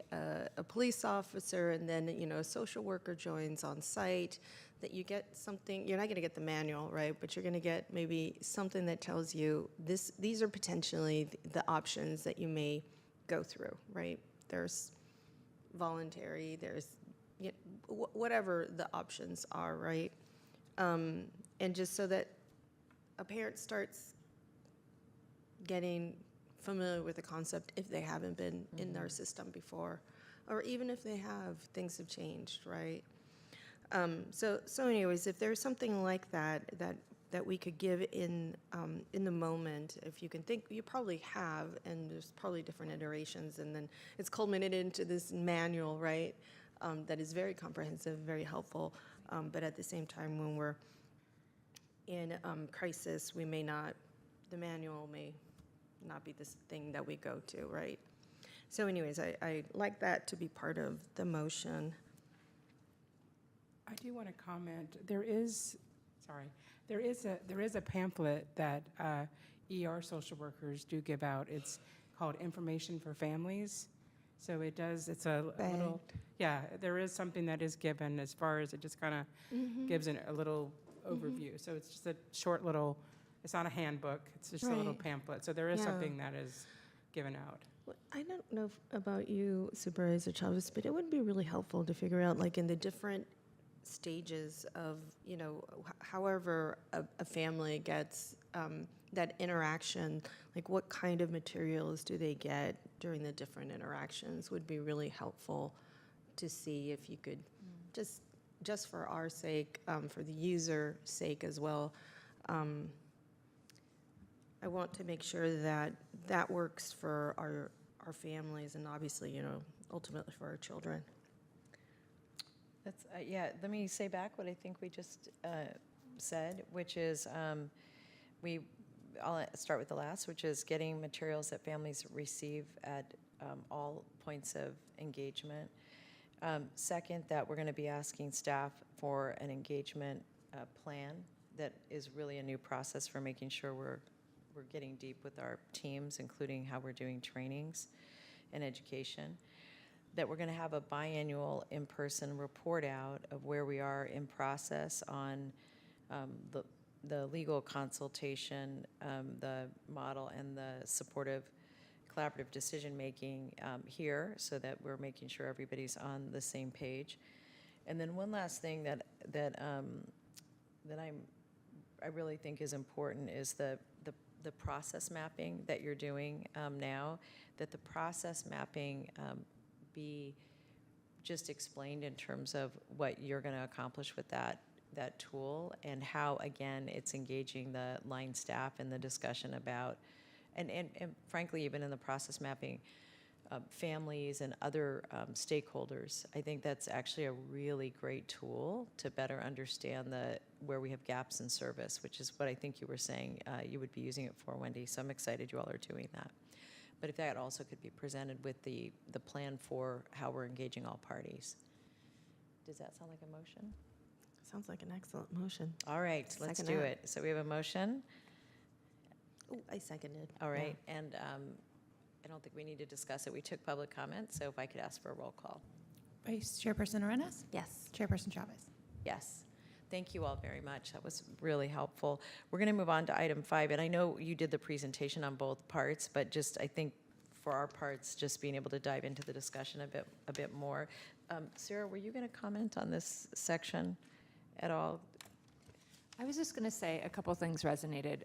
a police officer, and then a social worker joins on site, that you get something. You're not going to get the manual, right? But you're going to get maybe something that tells you these are potentially the options that you may go through, right? There's voluntary, there's whatever the options are, right? And just so that a parent starts getting familiar with the concept if they haven't been in their system before, or even if they have, things have changed, right? So anyways, if there's something like that that we could give in the moment. If you can think, you probably have, and there's probably different iterations, and then it's culminated into this manual, right? That is very comprehensive, very helpful, but at the same time, when we're in crisis, we may not, the manual may not be this thing that we go to, right? So anyways, I like that to be part of the motion. I do want to comment. There is a pamphlet that ER social workers do give out. It's called Information for Families. So it does, it's a little, yeah, there is something that is given as far as it just kind of gives a little overview. So it's just a short little, it's not a handbook, it's just a little Right. pamphlet. So there is Yeah. something that is given out. Well, I don't know about you, Supervisor Chavez, but it would be really helpful to figure out, like, in the different stages of, you know, however a family gets that interaction, like what kind of materials do they get during the different interactions would be really helpful to see if you could, just for our sake, for the user sake as well. I want to make sure that that works for our families and obviously, you know, ultimately for our children. That's, yeah, let me say back what I think we just said, which is I'll start with the last, which is getting materials that families receive at all points of engagement. Second, that we're going to be asking staff for an engagement plan that is really a new process for making sure we're getting deep with our teams, including how we're doing trainings and education. That we're going to have a biannual in-person report out of where we are in process on the legal consultation, the model, and the supportive collaborative decision-making here, so that we're making sure everybody's on the same page. And then one last thing that I really think is important is the process mapping that you're doing now, that the process mapping be just explained in terms of what you're going to accomplish with that tool, and how, again, it's engaging the line staff in the discussion about, and frankly, even in the process mapping, families and other stakeholders. I think that's actually a really great tool to better understand where we have gaps in service, which is what I think you were saying you would be using it for, Wendy. So I'm excited you all are doing that. But if that also could be presented with the plan for how we're engaging all parties. Does that sound like a motion? Sounds like an excellent motion. All right, let's Second do that. it. So we have a motion. Oh, I seconded. All right, and I don't think we need to discuss it. We took public comment, so if I could ask for a roll call. Vice Chairperson Arenas? Yes. Chairperson Chavez? Yes. Thank you all very much. That was really helpful. We're going to move on to item 5, and I know you did the presentation on both parts, but just I think for our parts, just being able to dive into the discussion a bit more. Sarah, were you going to comment on this section at all? I was just going to say a couple things resonated.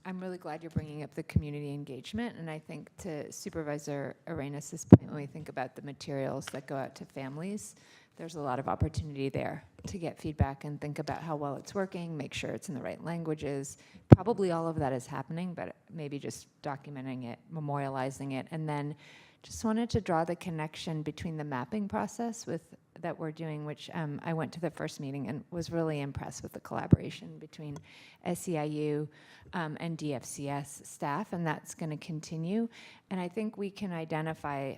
I'm really glad you're bringing up the community engagement, and I think to Supervisor Arenas' point, when we think about the materials that go out to families, there's a lot of opportunity there to get feedback and think about how well it's working, make sure it's in the right languages. Probably all of that is happening, but maybe just documenting it, memorializing it, and then just wanted to draw the connection between the mapping process that we're doing, which I went to the first meeting and was really impressed with the collaboration between SEIU and DFCS staff, and that's going to continue. And I think we can identify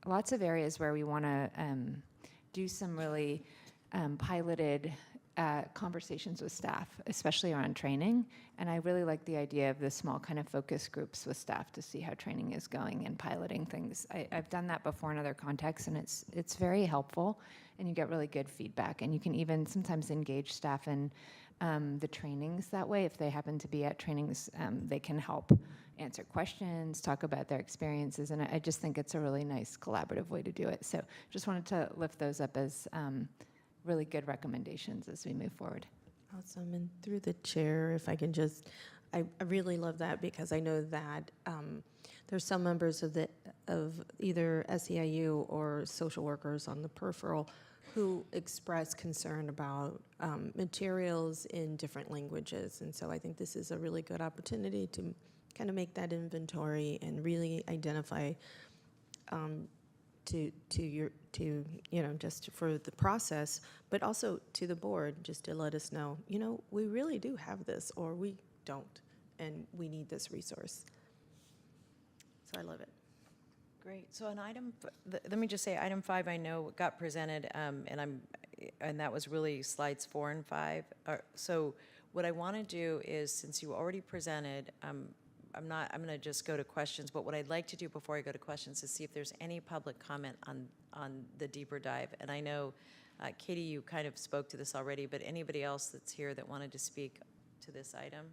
lots of areas where we want to do some really piloted conversations with staff, especially around training. And I really like the idea of the small kind of focus groups with staff to see how training is going and piloting things. I've done that before in other contexts, and it's very helpful, and you get really good feedback. And you can even sometimes engage staff in the trainings that way. If they happen to be at trainings, they can help answer questions, talk about their experiences, and I just think it's a really nice collaborative way to do it. So just wanted to lift those up as really good recommendations as we move forward. Awesome. And through the chair, if I can just, I really love that, because I know that there's some members of either SEIU or social workers on the peripheral who express concern about materials in different languages. And so I think this is a really good opportunity to kind of make that inventory and really identify just for the process, but also to the board, just to let us know, we really do have this, or we don't, and we need this resource. So I love it. Great. So on let me just say, item 5, I know got presented, and that was really slides 4 and 5. So what I want to do is, since you already presented, I'm going to just go to questions, but what I'd like to do before I go to questions is see if there's any public comment on the deeper dive. And I know, Katie, you kind of spoke to this already, but anybody else that's here that wanted to speak to this item?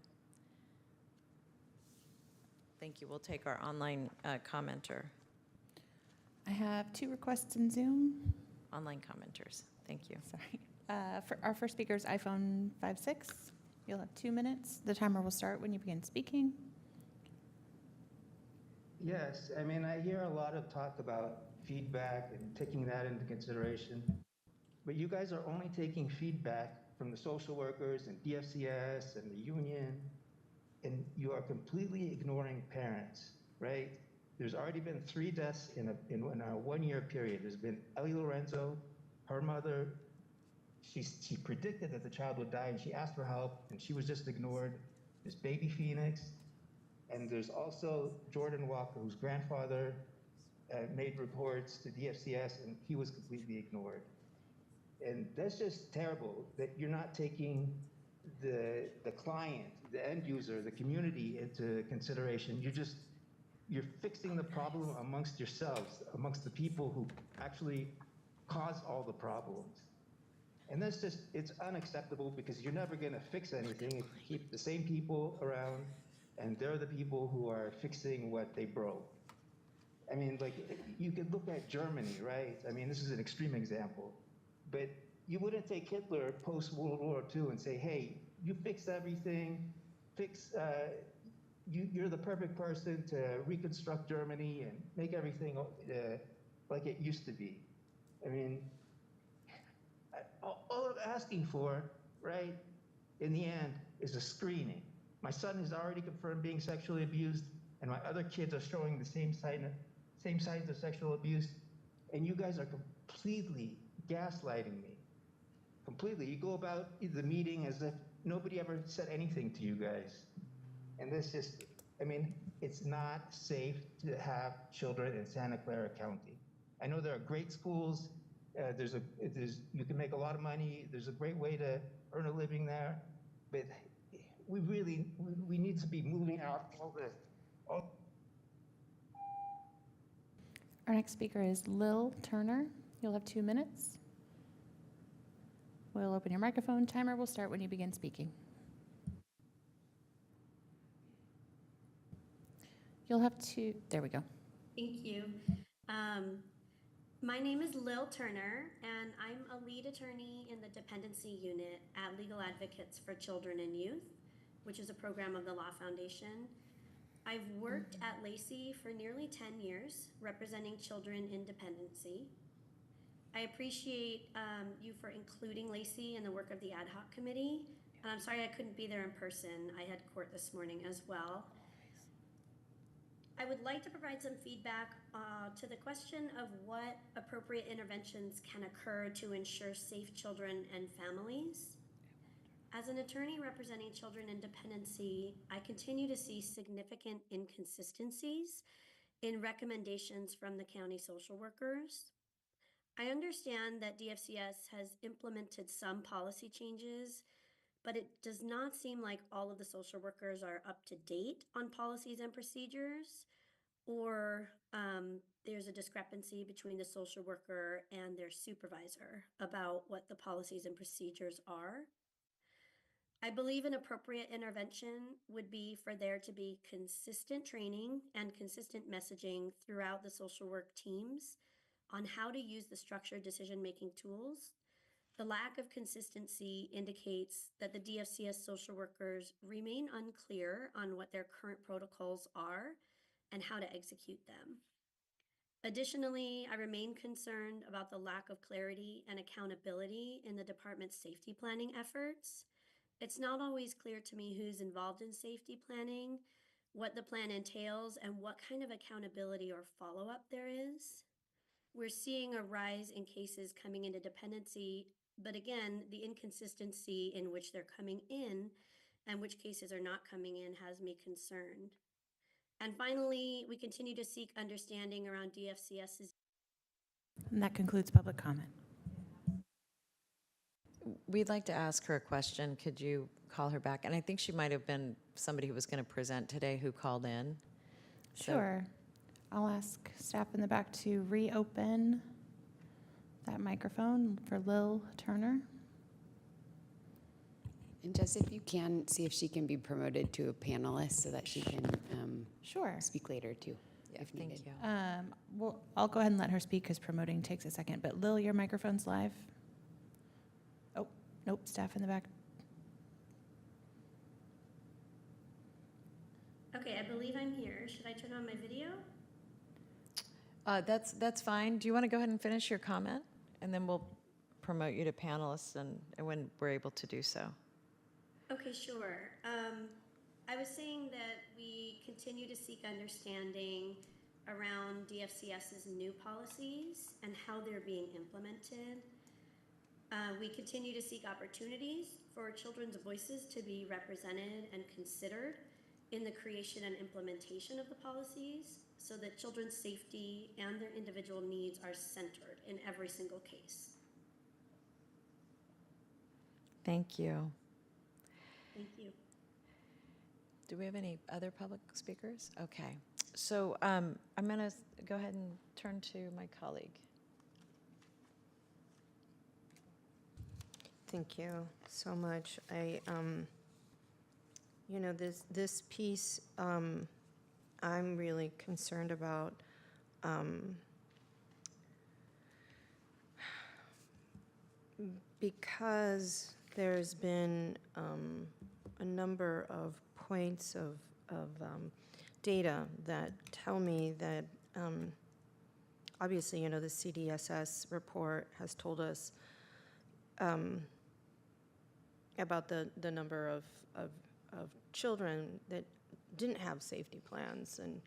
Thank you. We'll take our online commenter. I have 2 requests in Zoom. Online commenters. Thank you. Sorry. For our first speaker is iPhone 5.6. You'll have 2 minutes. The timer will start when you begin speaking. Yes, I mean, I hear a lot of talk about feedback and taking that into consideration, but you guys are only taking feedback from the social workers and DFCS and the union, and you are completely ignoring parents, right? There's already been 3 deaths in a 1-year period. There's been Ellie Lorenzo, her mother. She predicted that the child would die, and she asked for help, and she was just ignored. There's baby Phoenix, and there's also Jordan Walker, whose grandfather made reports to DFCS, and he was completely ignored. And that's just terrible that you're not taking the client, the end user, the community into consideration. You're fixing the problem amongst yourselves, amongst the people who actually cause all the problems. And that's just, it's unacceptable, because you're never going to fix anything if you keep the same people around, and they're the people who are fixing what they broke. I mean, like, you could look at Germany, right? I mean, this is an extreme example, but you wouldn't take Hitler post-World War II and say, hey, you fix everything, you're the perfect person to reconstruct Germany and make everything like it used to be. I mean, all I'm asking for, right, in the end, is a screening. My son is already confirmed being sexually abused, and my other kids are showing the same signs of sexual abuse, and you guys are completely gaslighting me. Completely. You go about the meeting as if nobody ever said anything to you guys. And this just, I mean, it's not safe to have children in Santa Clara County. I know there are great schools. You can make a lot of money. There's a great way to earn a living there. But we need to be moving out all this. Our next speaker is Lil Turner. You'll have 2 minutes. We'll open your microphone. Timer will start when you begin speaking. You'll have 2, there we go. Thank you. My name is Lil Turner, and I'm a lead attorney in the dependency unit at Legal Advocates for Children and Youth, which is a program of the Law Foundation. I've worked at Lacey for nearly 10 years, representing children in dependency. I appreciate you for including Lacey in the work of the ad hoc committee. And I'm sorry I couldn't be there in person. I had court this morning as well. I would like to provide some feedback to the question of what appropriate interventions can occur to ensure safe children and families. As an attorney representing children in dependency, I continue to see significant inconsistencies in recommendations from the county social workers. I understand that DFCS has implemented some policy changes, but it does not seem like all of the social workers are up to date on policies and procedures, or there's a discrepancy between the social worker and their supervisor about what the policies and procedures are. I believe an appropriate intervention would be for there to be consistent training and consistent messaging throughout the social work teams on how to use the structured decision-making tools. The lack of consistency indicates that the DFCS social workers remain unclear on what their current protocols are and how to execute them. Additionally, I remain concerned about the lack of clarity and accountability in the department's safety planning efforts. It's not always clear to me who's involved in safety planning, what the plan entails, and what kind of accountability or follow-up there is. We're seeing a rise in cases coming into dependency, but again, the inconsistency in which they're coming in and which cases are not coming in has me concerned. And finally, we continue to seek understanding around DFCS's. And that concludes public comment. We'd like to ask her a question. Could you call her back? And I think she might have been somebody who was going to present today who called in. So- Sure. I'll ask staff in the back to reopen that microphone for Lil Turner. And Jess, if you can, see if she can be promoted to a panelist so that she can Sure. speak later too, Yeah, if needed. thank you. Well, I'll go ahead and let her speak because promoting takes a second. But Lil, your microphone's live. Oh, nope, staff in the back. Okay, I believe I'm here. Should I turn on my video? That's fine. Do you want to go ahead and finish your comment? And then we'll promote you to panelists and when we're able to do so. Okay, sure. I was saying that we continue to seek understanding around DFCS's new policies and how they're being implemented. We continue to seek opportunities for children's voices to be represented and considered in the creation and implementation of the policies so that children's safety and their individual needs are centered in every single case. Thank you. Thank you. Do we have any other public speakers? Okay. So I'm going to go ahead and turn to my colleague. Thank you so much. You know, this piece, I'm really concerned about. Because there's been a number of points of data that tell me that obviously, you know, the CDSS report has told us about the number of children that didn't have safety plans and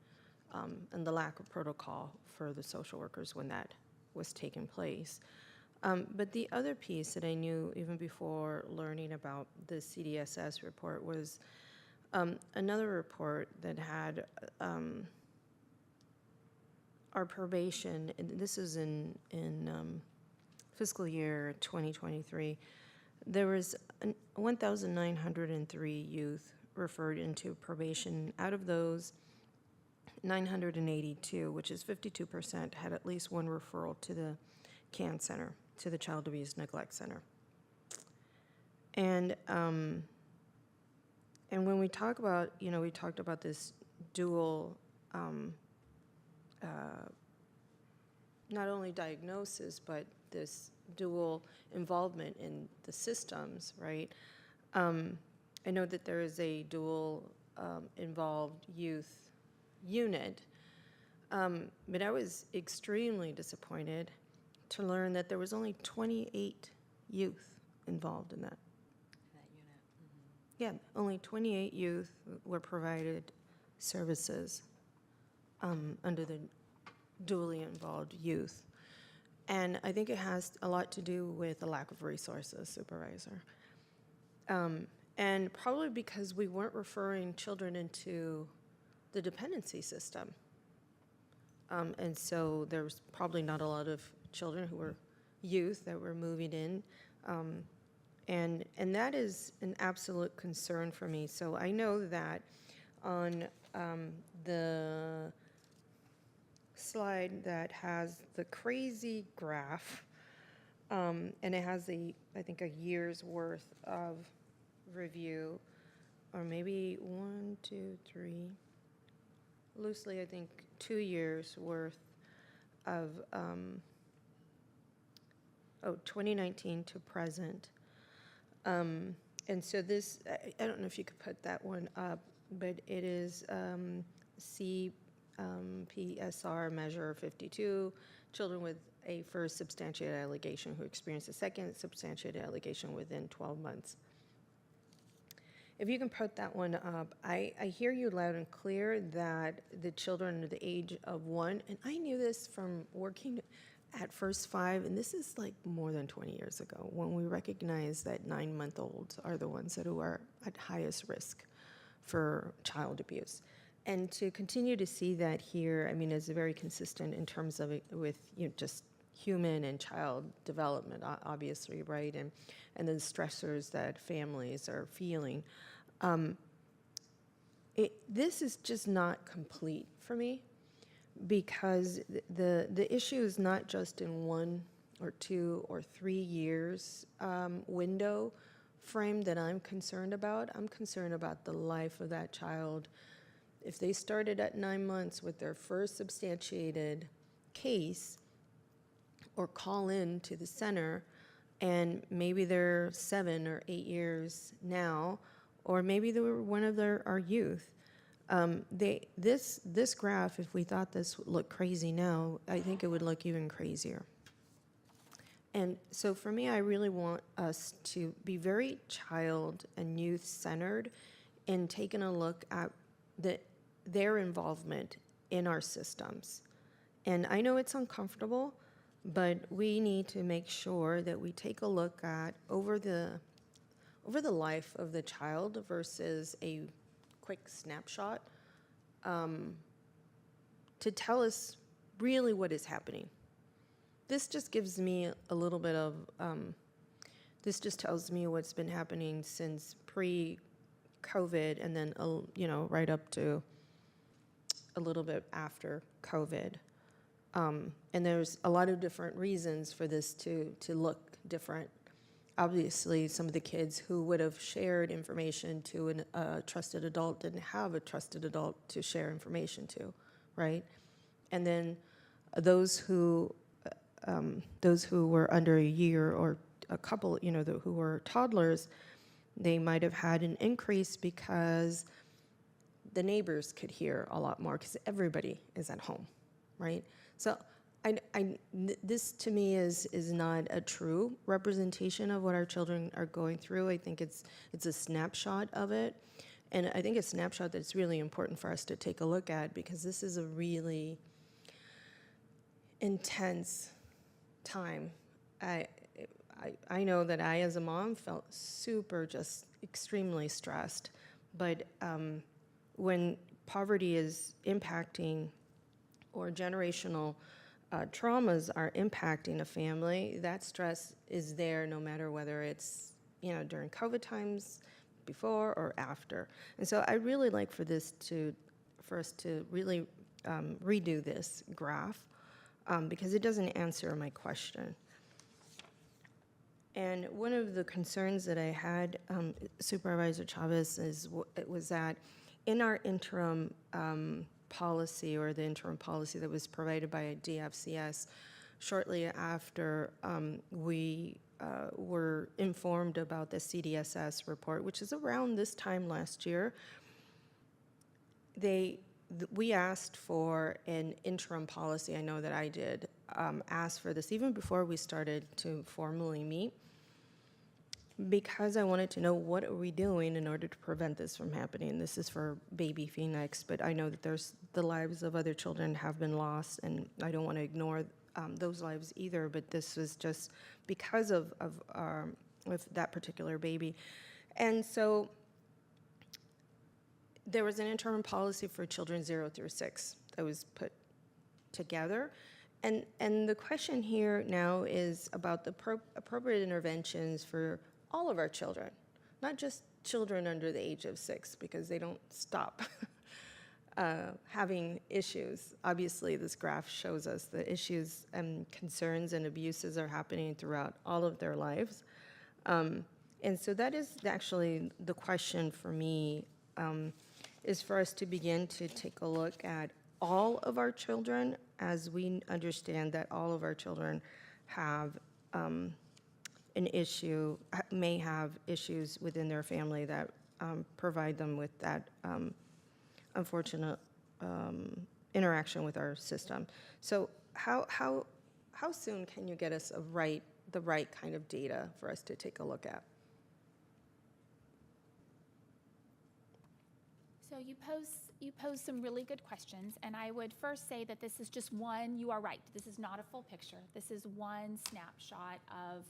the lack of protocol for the social workers when that was taking place. But the other piece that I knew even before learning about the CDSS report was another report that had our probation, and this is in fiscal year 2023, there was 1,903 youth referred into probation. Out of those, 982, which is 52%, had at least one referral to the CAN Center, to the Child Abuse Neglect Center. And when we talk about, you know, we talked about this dual, not only diagnosis, but this dual involvement in the systems, right? I know that there is a dual involved youth unit, but I was extremely disappointed to learn that there was only 28 youth involved in that. Yeah, only 28 youth were provided services under the dually involved youth. And I think it has a lot to do with the lack of resources, Supervisor. And probably because we weren't referring children into the dependency system. And so there's probably not a lot of children who were youth that were moving in. And that is an absolute concern for me. So I know that on the slide that has the crazy graph, and it has I think a year's worth of review, or maybe 1, 2, 3, loosely I think 2 years worth of 2019 to present. And so this, I don't know if you could put that one up, but it is PSR Measure 52, children with a first substantiated allegation who experience a second substantiated allegation within 12 months. If you can put that one up, I hear you loud and clear that the children under the age of 1, and I knew this from working at First 5, and this is like more than 20 years ago, when we recognized that 9-month-olds are the ones that who are at highest risk for child abuse. And to continue to see that here, I mean, is very consistent in terms of it with, you know, just human and child development, obviously, right? And the stressors that families are feeling. This is just not complete for me, because the issue is not just in 1 or 2 or 3 years window frame that I'm concerned about. I'm concerned about the life of that child. If they started at 9 months with their first substantiated case, or call in to the center, and maybe they're 7 or 8 years now, or maybe they were one of our youth. This graph, if we thought this would look crazy now, I think it would look even crazier. And so for me, I really want us to be very child and youth centered in taking a look at their involvement in our systems. And I know it's uncomfortable, but we need to make sure that we take a look at over the life of the child versus a quick snapshot to tell us really what is happening. This just gives me a little bit of, this just tells me what's been happening since pre-COVID, and then, you know, right up to a little bit after COVID. And there's a lot of different reasons for this to look different. Obviously, some of the kids who would have shared information to a trusted adult didn't have a trusted adult to share information to, right? And then those who were under a year or a couple, you know, who were toddlers, they might have had an increase because the neighbors could hear a lot more because everybody is at home, right? So this to me is not a true representation of what our children are going through. I think it's a snapshot of it. And I think a snapshot that's really important for us to take a look at, because this is a really intense time. I know that I, as a mom, felt super, just extremely stressed. But when poverty is impacting, or generational traumas are impacting a family, that stress is there no matter whether it's, you know, during COVID times, before or after. And so I really like for us to really redo this graph, because it doesn't answer my question. And one of the concerns that I had, Supervisor Chavez, was that in our interim policy, or the interim policy that was provided by DFCS, shortly after we were informed about the CDSS report, which is around this time last year, we asked for an interim policy. I know that I did ask for this even before we started to formally meet, because I wanted to know what are we doing in order to prevent this from happening. This is for baby Phoenix, but I know that the lives of other children have been lost, and I don't want to ignore those lives either, but this was just because of that particular baby. And so there was an interim policy for children 0 through 6 that was put together. And the question here now is about the appropriate interventions for all of our children, not just children under the age of 6, because they don't stop having issues. Obviously, this graph shows us the issues and concerns and abuses are happening throughout all of their lives. And so that is actually the question for me, is for us to begin to take a look at all of our children, as we understand that all of our children have an issue, may have issues within their family that provide them with that unfortunate interaction with our system. So how soon can you get us the right kind of data for us to take a look at? So you pose some really good questions, and I would first say that this is just one, you are right, this is not a full picture. This is one snapshot of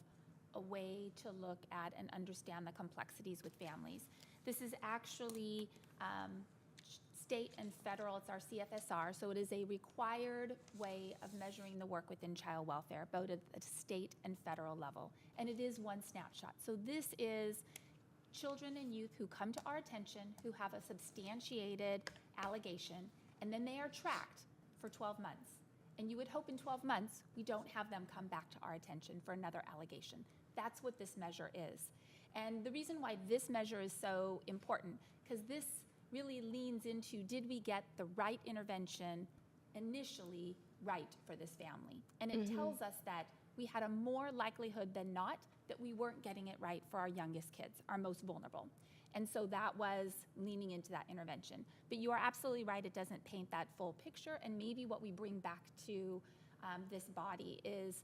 a way to look at and understand the complexities with families. This is actually state and federal, it's our CFSR, so it is a required way of measuring the work within child welfare, both at the state and federal level. And it is one snapshot. So this is children and youth who come to our attention who have a substantiated allegation, and then they are tracked for 12 months. And you would hope in 12 months we don't have them come back to our attention for another allegation. That's what this measure is. And the reason why this measure is so important, because this really leans into, did we get the right intervention initially right for this family? And it tells us that we had a more likelihood than not that we weren't getting it right for our youngest kids, our most vulnerable. And so that was leaning into that intervention. But you are absolutely right, it doesn't paint that full picture, and maybe what we bring back to this body is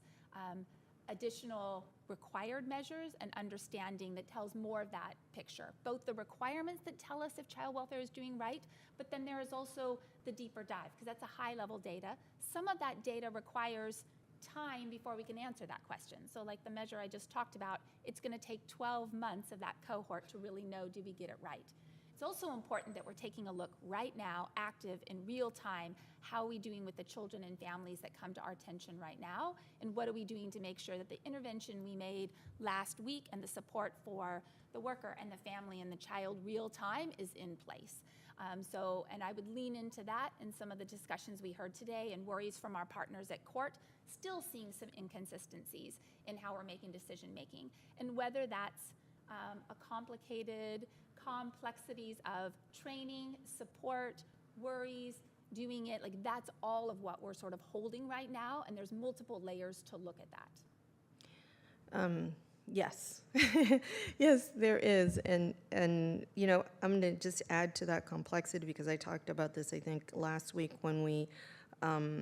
additional required measures and understanding that tells more of that picture. Both the requirements that tell us if child welfare is doing right, but then there is also the deeper dive, because that's a high-level data. Some of that data requires time before we can answer that question. So like the measure I just talked about, it's going to take 12 months of that cohort to really know, did we get it right? It's also important that we're taking a look right now, active in real time, how are we doing with the children and families that come to our attention right now, and what are we doing to make sure that the intervention we made last week and the support for the worker and the family and the child real time is in place. And I would lean into that in some of the discussions we heard today and worries from our partners at court, still seeing some inconsistencies in how we're making decision making. And whether that's a complicated complexities of training, support, worries, doing it, like that's all of what we're sort of holding right now, and there's multiple layers to look at that. Yes, yes, there is, and you know, I'm going to just add to that complexity because I talked about this, I think, last week when we, I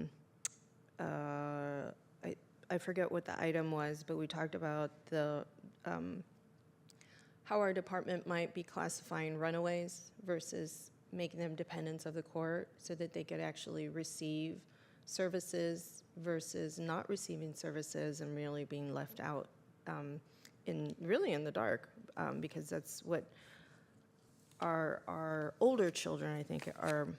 forget what the item was, but we talked about the how our department might be classifying runaways versus making them dependents of the court so that they could actually receive services versus not receiving services and really being left out in the dark, because that's what our older children, I think, are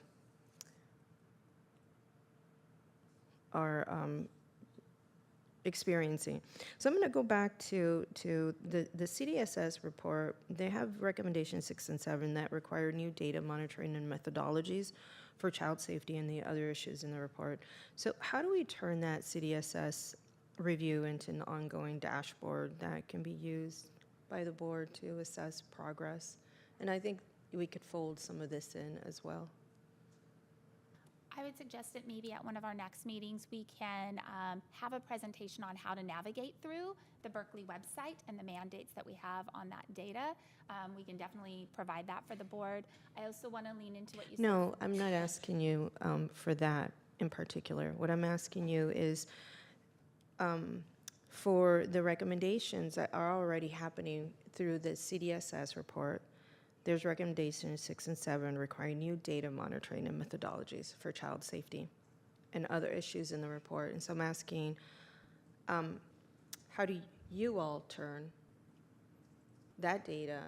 experiencing. So I'm going to go back to the CDSS report. They have recommendations 6 and 7 that require new data monitoring and methodologies for child safety and the other issues in the report. So how do we turn that CDSS review into an ongoing dashboard that can be used by the board to assess progress? And I think we could fold some of this in as well. I would suggest that maybe at one of our next meetings, we can have a presentation on how to navigate through the Berkeley website and the mandates that we have on that data. We can definitely provide that for the board. I also want to lean into what you said. No, I'm not asking you for that in particular. What I'm asking you is for the recommendations that are already happening through the CDSS report. There's recommendations 6 and 7 requiring new data monitoring and methodologies for child safety and other issues in the report. And so I'm asking, how do you all turn that data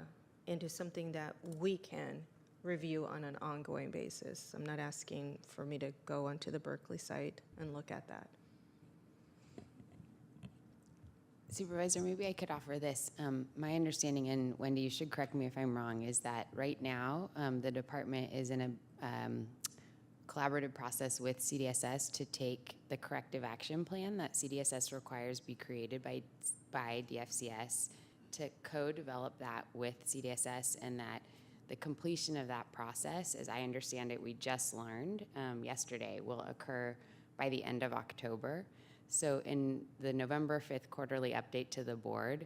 into something that we can review on an ongoing basis? I'm not asking for me to go onto the Berkeley site and look at that. Supervisor, maybe I could offer this. My understanding, and Wendy, you should correct me if I'm wrong, is that right now the department is in a collaborative process with CDSS to take the corrective action plan that CDSS requires be created by DFCS to co-develop that with CDSS, and that the completion of that process, as I understand it, we just learned yesterday, will occur by the end of October. So in the November 5th quarterly update to the board,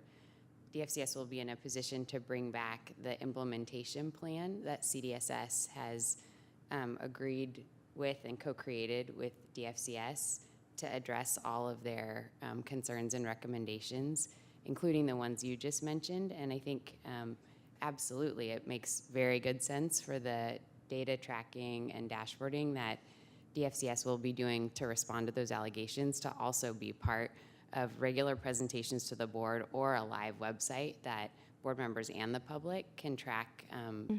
DFCS will be in a position to bring back the implementation plan that CDSS has agreed with and co-created with DFCS to address all of their concerns and recommendations, including the ones you just mentioned. And I think absolutely it makes very good sense for the data tracking and dashboarding that DFCS will be doing to respond to those allegations to also be part of regular presentations to the board or a live website that board members and the public can track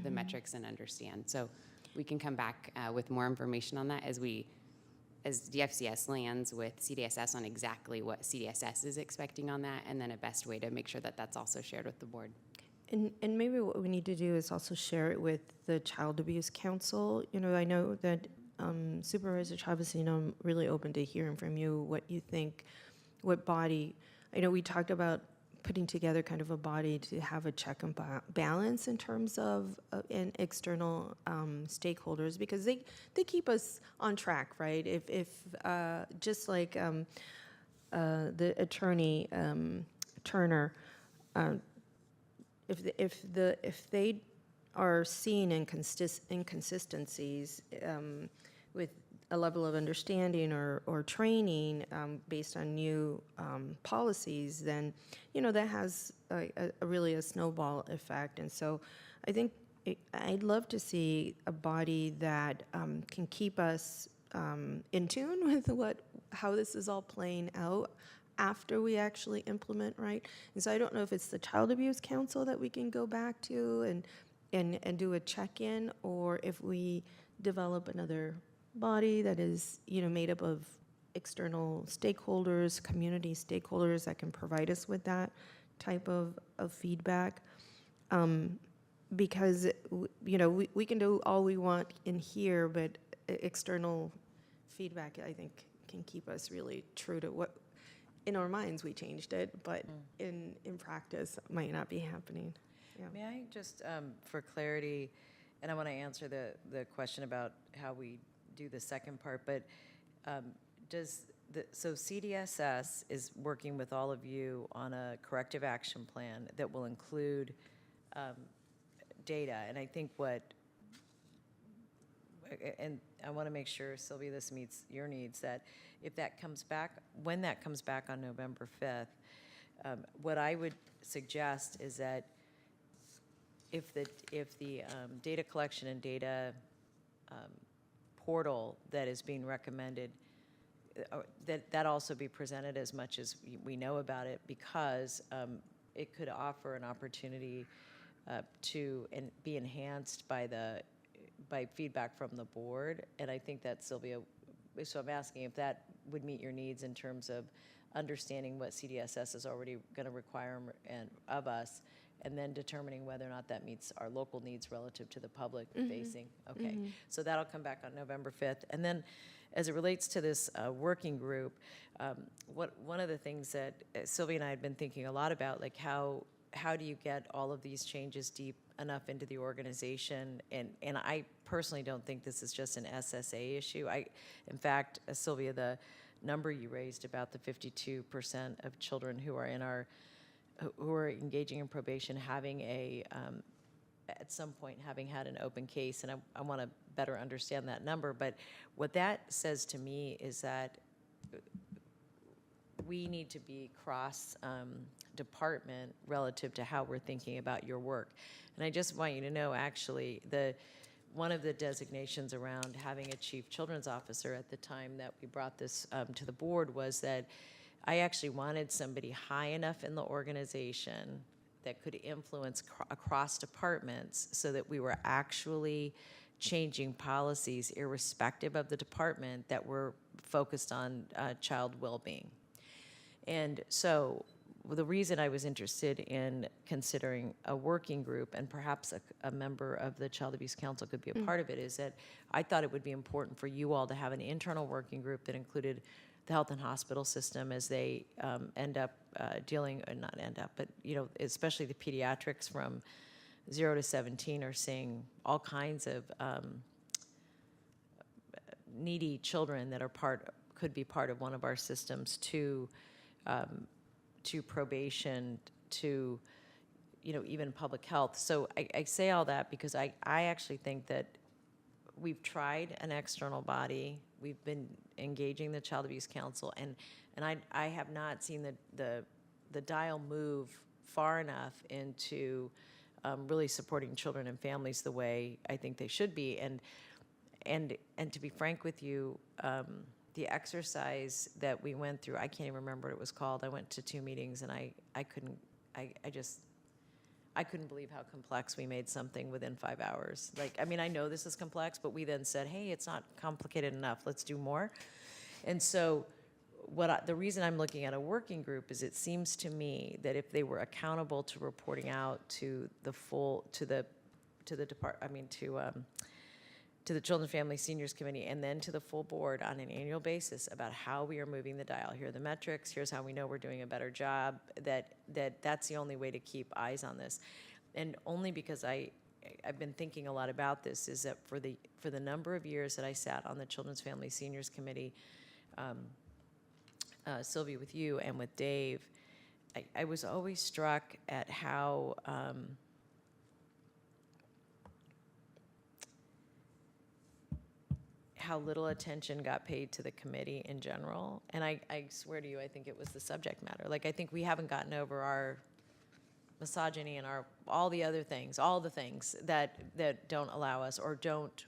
the metrics and understand. So we can come back with more information on that as DFCS lands with CDSS on exactly what CDSS is expecting on that, and then a best way to make sure that that's also shared with the board. And maybe what we need to do is also share it with the Child Abuse Council. You know, I know that Supervisor Chavez, you know, I'm really open to hearing from you what you think, what body. I know we talked about putting together kind of a body to have a check and balance in terms of and external stakeholders, because they keep us on track, right? If just like the attorney Turner, if they are seeing inconsistencies with a level of understanding or training based on new policies, then, you know, that has really a snowball effect. And so I think I'd love to see a body that can keep us in tune with how this is all playing out after we actually implement, right? And so I don't know if it's the Child Abuse Council that we can go back to and do a check-in, or if we develop another body that is, you know, made up of external stakeholders, community stakeholders that can provide us with that type of feedback. Because, you know, we can do all we want in here, but external feedback, I think, can keep us really true to what, in our minds, we changed it, but in practice, it might not be happening. Yeah. May I just, for clarity, and I want to answer the question about how we do the second part, but so CDSS is working with all of you on a corrective action plan that will include data, and I think and I want to make sure, Sylvia, this meets your needs, that if that comes back, when that comes back on November 5th, what I would suggest is that if the data collection and data portal that is being recommended, that also be presented as much as we know about it, because it could offer an opportunity to be enhanced by feedback from the board. And I think that, Sylvia, so I'm asking if that would meet your needs in terms of understanding what CDSS is already going to require of us, and then determining whether or not that meets our local needs relative to the public facing. Okay, so that'll come back on November 5th. And then as it relates to this working group, one of the things that Sylvia and I had been thinking a lot about, like how do you get all of these changes deep enough into the organization? And I personally don't think this is just an SSA issue. In fact, Sylvia, the number you raised about the 52% of children who are who are engaging in probation having at some point having had an open case, and I want to better understand that number. But what that says to me is that we need to be cross-department relative to how we're thinking about your work. And I just want you to know, actually, one of the designations around having a chief children's officer at the time that we brought this to the board was that I actually wanted somebody high enough in the organization that could influence across departments, so that we were actually changing policies irrespective of the department that were focused on child well-being. And so the reason I was interested in considering a working group, and perhaps a member of the Child Abuse Council could be a part of it, is that I thought it would be important for you all to have an internal working group that included the health and hospital system as they end up but, you know, especially the pediatrics from 0 to 17 are seeing all kinds of needy children that could be part of one of our systems, to probation, to, you know, even public health. So I say all that because I actually think that we've tried an external body. We've been engaging the Child Abuse Council, and I have not seen the dial move far enough into really supporting children and families the way I think they should be. And to be frank with you, the exercise that we went through, I can't even remember what it was called. I went to 2 meetings, and I couldn't believe how complex we made something within 5 hours. Like, I mean, I know this is complex, but we then said, hey, it's not complicated enough, let's do more. And so the reason I'm looking at a working group is it seems to me that if they were accountable to reporting out to the Children, Family, Seniors Committee, and then to the full board on an annual basis about how we are moving the dial. Here are the metrics, here's how we know we're doing a better job, that's the only way to keep eyes on this. And only because I've been thinking a lot about this is that for the number of years that I sat on the Children's, Family, Seniors Committee, Sylvia, with you and with Dave, I was always struck at how little attention got paid to the committee in general. And I swear to you, I think it was the subject matter. Like, I think we haven't gotten over our misogyny and all the things that don't allow us or don't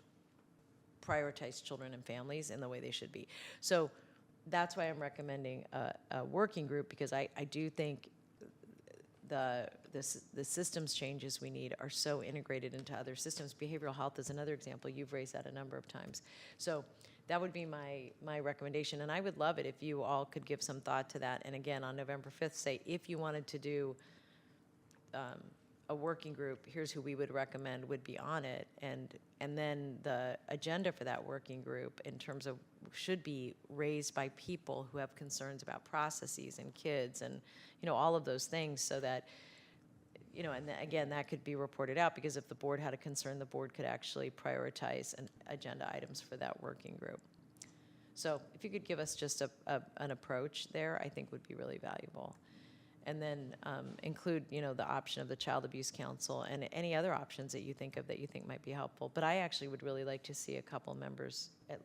prioritize children and families in the way they should be. So that's why I'm recommending a working group, because I do think the systems changes we need are so integrated into other systems. Behavioral health is another example. You've raised that a number of times. So that would be my recommendation. And I would love it if you all could give some thought to that. And again, on November 5th, say if you wanted to do a working group, here's who we would recommend would be on it. And then the agenda for that working group in terms of should be raised by people who have concerns about processes and kids and, all of those things, so that, and again, that could be reported out, because if the board had a concern, the board could actually prioritize agenda items for that working group. So if you could give us just an approach there, I think would be really valuable. And then include, the option of the Child Abuse Council and any other options that you think of that you think might be helpful. But I actually would really like to see a couple members, at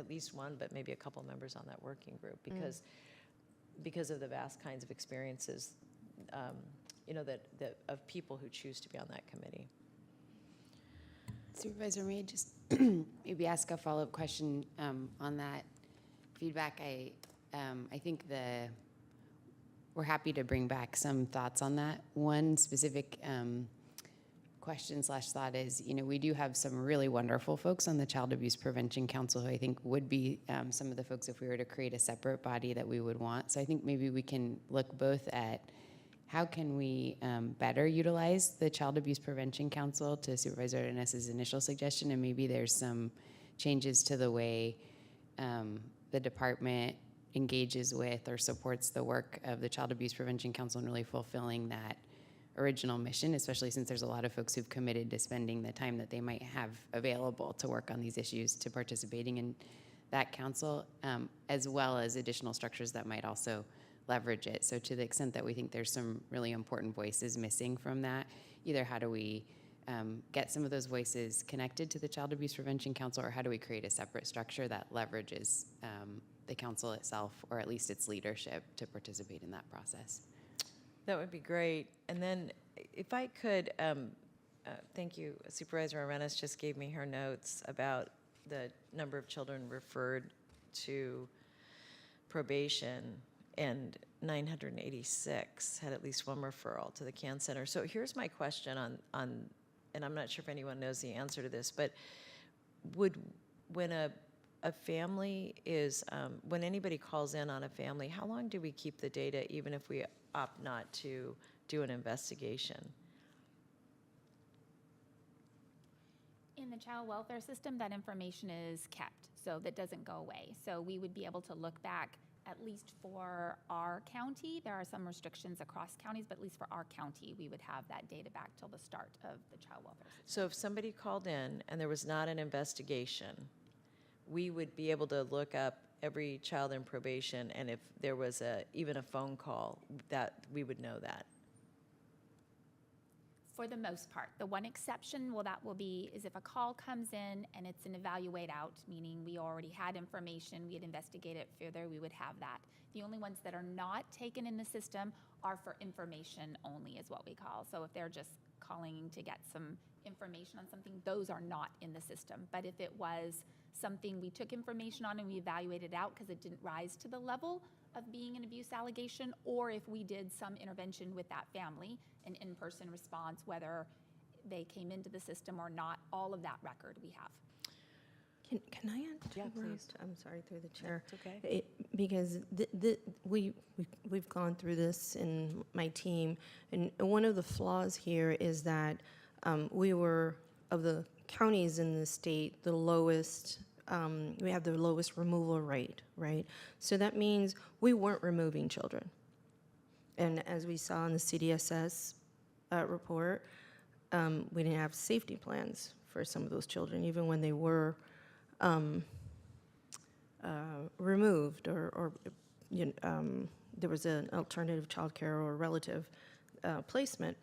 least one, but maybe a couple members on that working group, because of the vast kinds of experiences, that of people who choose to be on that committee. Supervisor, may I just maybe ask a follow-up question on that feedback? I think we're happy to bring back some thoughts on that. One specific question/thought is, we do have some really wonderful folks on the Child Abuse Prevention Council who I think would be some of the folks if we were to create a separate body that we would want. So I think maybe we can look both at how can we better utilize the Child Abuse Prevention Council, to Supervisor Arenas' initial suggestion, and maybe there's some changes to the way the department engages with or supports the work of the Child Abuse Prevention Council in really fulfilling that original mission, especially since there's a lot of folks who've committed to spending the time that they might have available to work on these issues to participating in that council, as well as additional structures that might also leverage it. So to the extent that we think there's some really important voices missing from that, either how do we get some of those voices connected to the Child Abuse Prevention Council, or how do we create a separate structure that leverages the council itself, or at least its leadership, to participate in that process? That would be great. And then if I could, thank you, Supervisor Arenas just gave me her notes about the number of children referred to probation, and 986 had at least one referral to the CAN Center. So here's my question on, and I'm not sure if anyone knows the answer to this, but when a family is, when anybody calls in on a family, how long do we keep the data even if we opt not to do an investigation? In the child welfare system, that information is kept, so that doesn't go away. So we would be able to look back, at least for our county. There are some restrictions across counties, but at least for our county, we would have that data back till the start of the child welfare system. So if somebody called in and there was not an investigation, we would be able to look up every child in probation, and if there was even a phone call, that we would know that. For the most part. The one exception, well, that will be, is if a call comes in and it's an evaluate out, meaning we already had information, we had investigated it further, we would have that. The only ones that are not taken in the system are for information only, is what we call. So if they're just calling to get some information on something, those are not in the system. But if it was something we took information on and we evaluated out because it didn't rise to the level of being an abuse allegation, or if we did some intervention with that family, an in-person response, whether they came into the system or not, all of that record we have. Can I add to Yeah, Rose? please. I'm sorry, through the chair. It's okay. Because we've gone through this in my team, and one of the flaws here is that we were, of the counties in the state, the lowest, we have the lowest removal rate, right? So that means we weren't removing children. And as we saw in the CDSS report, we didn't have safety plans for some of those children, even when they were removed or there was an alternative child care or relative placement.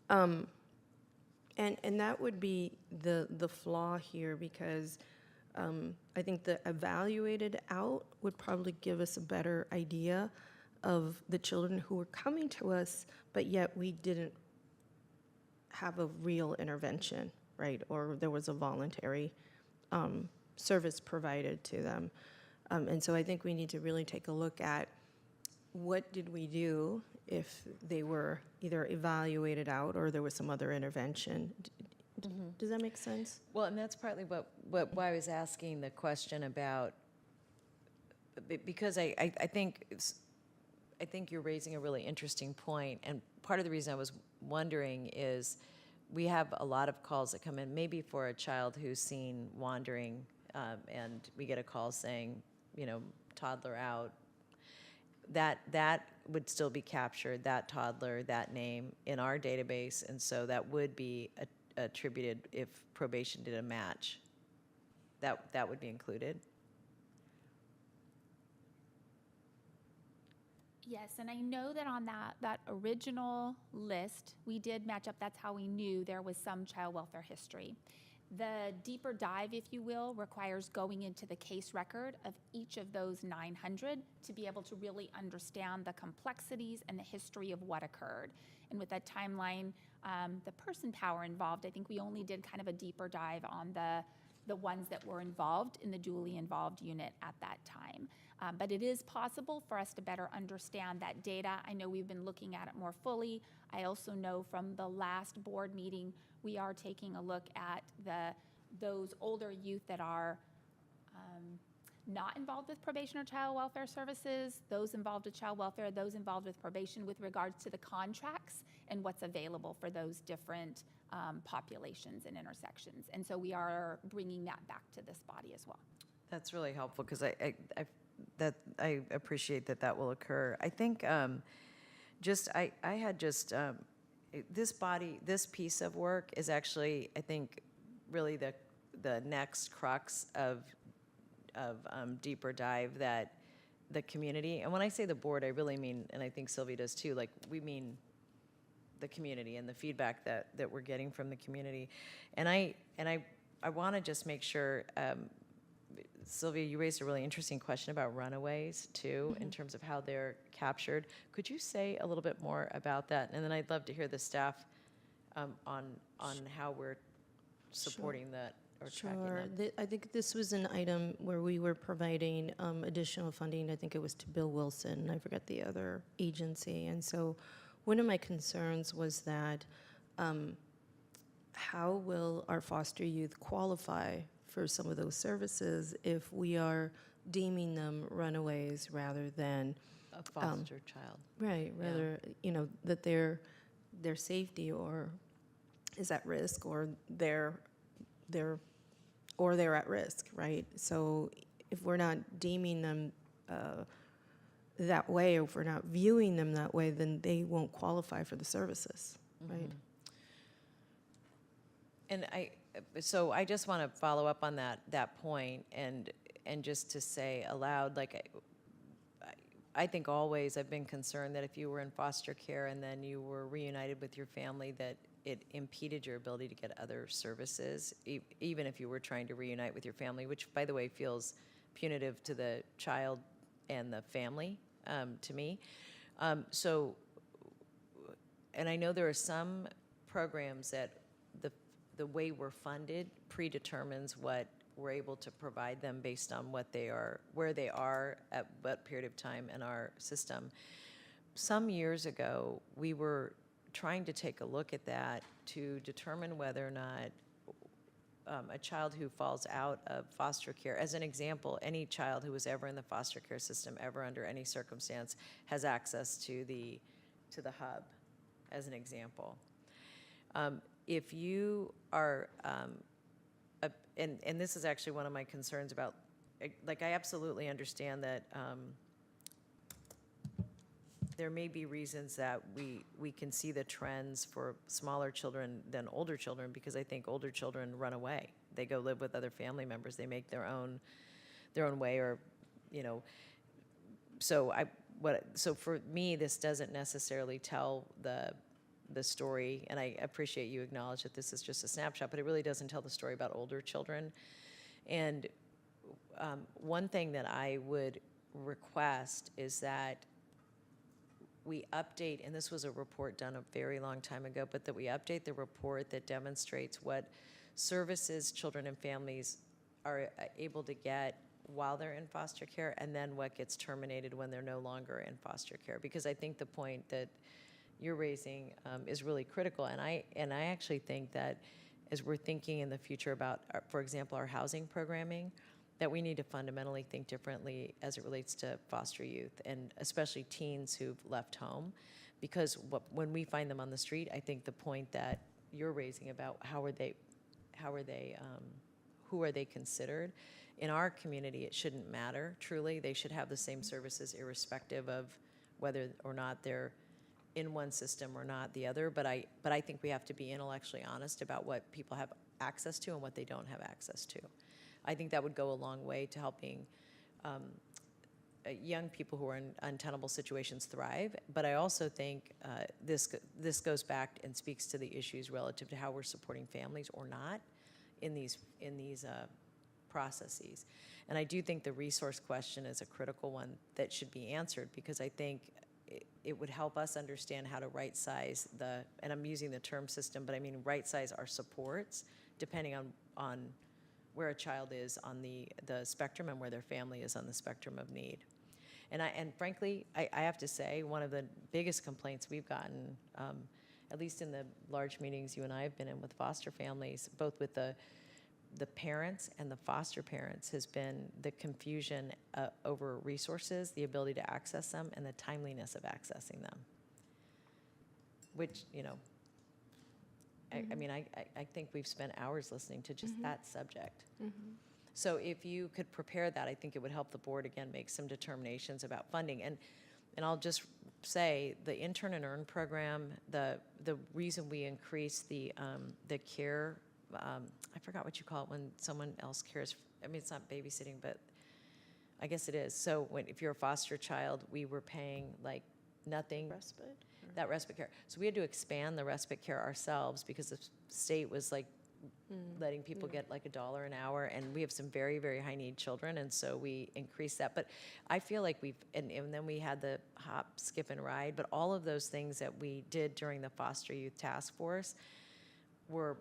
And that would be the flaw here, because I think the evaluated out would probably give us a better idea of the children who were coming to us, but yet we didn't have a real intervention, right? Or there was a voluntary service provided to them. And so I think we need to really take a look at what did we do if they were either evaluated out or there was some other intervention. Does that make sense? Well, and that's partly why I was asking the question about, because I think you're raising a really interesting point, and part of the reason I was wondering is we have a lot of calls that come in, maybe for a child who's seen wandering, and we get a call saying, toddler out. That would still be captured, that toddler, that name, in our database, and so that would be attributed if probation did a match. That would be included. Yes, and I know that on that original list, we did match up. That's how we knew there was some child welfare history. The deeper dive, if you will, requires going into the case record of each of those 900 to be able to really understand the complexities and the history of what occurred. And with that timeline, the person power involved, I think we only did kind of a deeper dive on the ones that were involved in the dually involved unit at that time. But it is possible for us to better understand that data. I know we've been looking at it more fully. I also know from the last board meeting, we are taking a look at those older youth that are not involved with probation or child welfare services, those involved with child welfare, those involved with probation, with regards to the contracts and what's available for those different populations and intersections. And so we are bringing that back to this body as well. That's really helpful, because I appreciate that will occur. I think this piece of work is actually, I think, really the next crux of deeper dive that the community, and when I say the board, I really mean, and I think Sylvia does too, like we mean the community and the feedback that we're getting from the community. And I want to just make sure, Sylvia, you raised a really interesting question about runaways too, in terms of how they're captured. Could you say a little bit more about that? And then I'd love to hear the staff on how we're supporting that or tracking that. I think this was an item where we were providing additional funding. I think it was to Bill Wilson. I forget the other agency. And so one of my concerns was that how will our foster youth qualify for some of those services if we are deeming them runaways rather than A foster child. right, rather that their safety or is at risk, or they're at risk, right? So if we're not deeming them that way, or if we're not viewing them that way, then they won't qualify for the services, right? And so I just want to follow up on that point, and just to say aloud, like I think always I've been concerned that if you were in foster care and then you were reunited with your family, that it impeded your ability to get other services, even if you were trying to reunite with your family, which, by the way, feels punitive to the child and the family, to me. So, and I know there are some programs that the way we're funded predetermines what we're able to provide them based on what they are, where they are at what period of time in our system. Some years ago, we were trying to take a look at that to determine whether or not a child who falls out of foster care, as an example, any child who was ever in the foster care system, ever under any circumstance, has access to the hub, as an example. If you are, and this is actually one of my concerns about, like, I absolutely understand that there may be reasons that we can see the trends for smaller children than older children, because I think older children run away. They go live with other family members. They make their own way, or, you know. So for me, this doesn't necessarily tell the story, and I appreciate you acknowledge that this is just a snapshot, but it really doesn't tell the story about older children. And one thing that I would request is that we update, and this was a report done a very long time ago, but that we update the report that demonstrates what services children and families are able to get while they're in foster care, and then what gets terminated when they're no longer in foster care. Because I think the point that you're raising is really critical, and I actually think that as we're thinking in the future about, for example, our housing programming, that we need to fundamentally think differently as it relates to foster youth, and especially teens who've left home, because when we find them on the street, I think the point that you're raising about who are they considered, in our community, it shouldn't matter. Truly, they should have the same services irrespective of whether or not they're in one system or not the other. But I think we have to be intellectually honest about what people have access to and what they don't have access to. I think that would go a long way to helping young people who are in untenable situations thrive. But I also think this goes back and speaks to the issues relative to how we're supporting families or not in these processes. And I do think the resource question is a critical one that should be answered, because I think it would help us understand how to right-size and I'm using the term system, but I mean right-size our supports depending on where a child is on the spectrum and where their family is on the spectrum of need. And frankly, I have to say, one of the biggest complaints we've gotten, at least in the large meetings you and I have been in with foster families, both with the parents and the foster parents, has been the confusion over resources, the ability to access them, and the timeliness of accessing them. Which, you know, I mean, I think we've spent hours listening to just that subject. So if you could prepare that, I think it would help the board, again, make some determinations about funding. And I'll just say, the Intern and Earn program, the reason we increased the care, I forgot what you call it when someone else cares. I mean, it's not babysitting, but I guess it is. So if you're a foster child, we were paying like nothing. Respite? That respite care. So we had to expand the respite care ourselves because the state was like letting people get like $1 an hour, and we have some very, very high need children, and so we increased that. But I feel like and then we had the hop, skip, and ride, but all of those things that we did during the Foster Youth Task Force were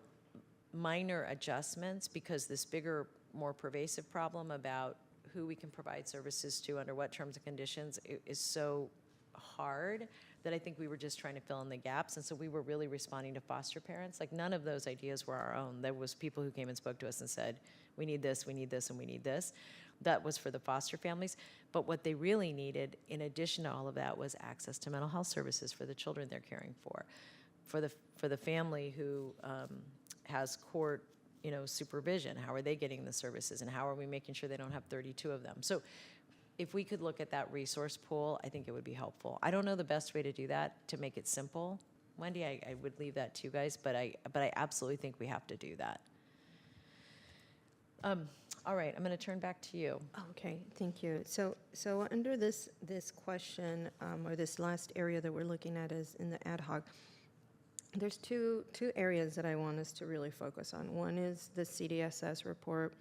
minor adjustments, because this bigger, more pervasive problem about who we can provide services to under what terms and conditions is so hard that I think we were just trying to fill in the gaps. And so we were really responding to foster parents. Like, none of those ideas were our own. There was people who came and spoke to us and said, we need this, we need this, and we need this. That was for the foster families. But what they really needed, in addition to all of that, was access to mental health services for the children they're caring for. For the family who has court, supervision, how are they getting the services, and how are we making sure they don't have 32 of them? So if we could look at that resource pool, I think it would be helpful. I don't know the best way to do that, to make it simple. Wendy, I would leave that to you guys, but I absolutely think we have to do that. All right, I'm going to turn back to you. Okay, thank you. So under this question, or this last area that we're looking at is in the ad hoc, there's two areas that I want us to really focus on. One is the CDSS report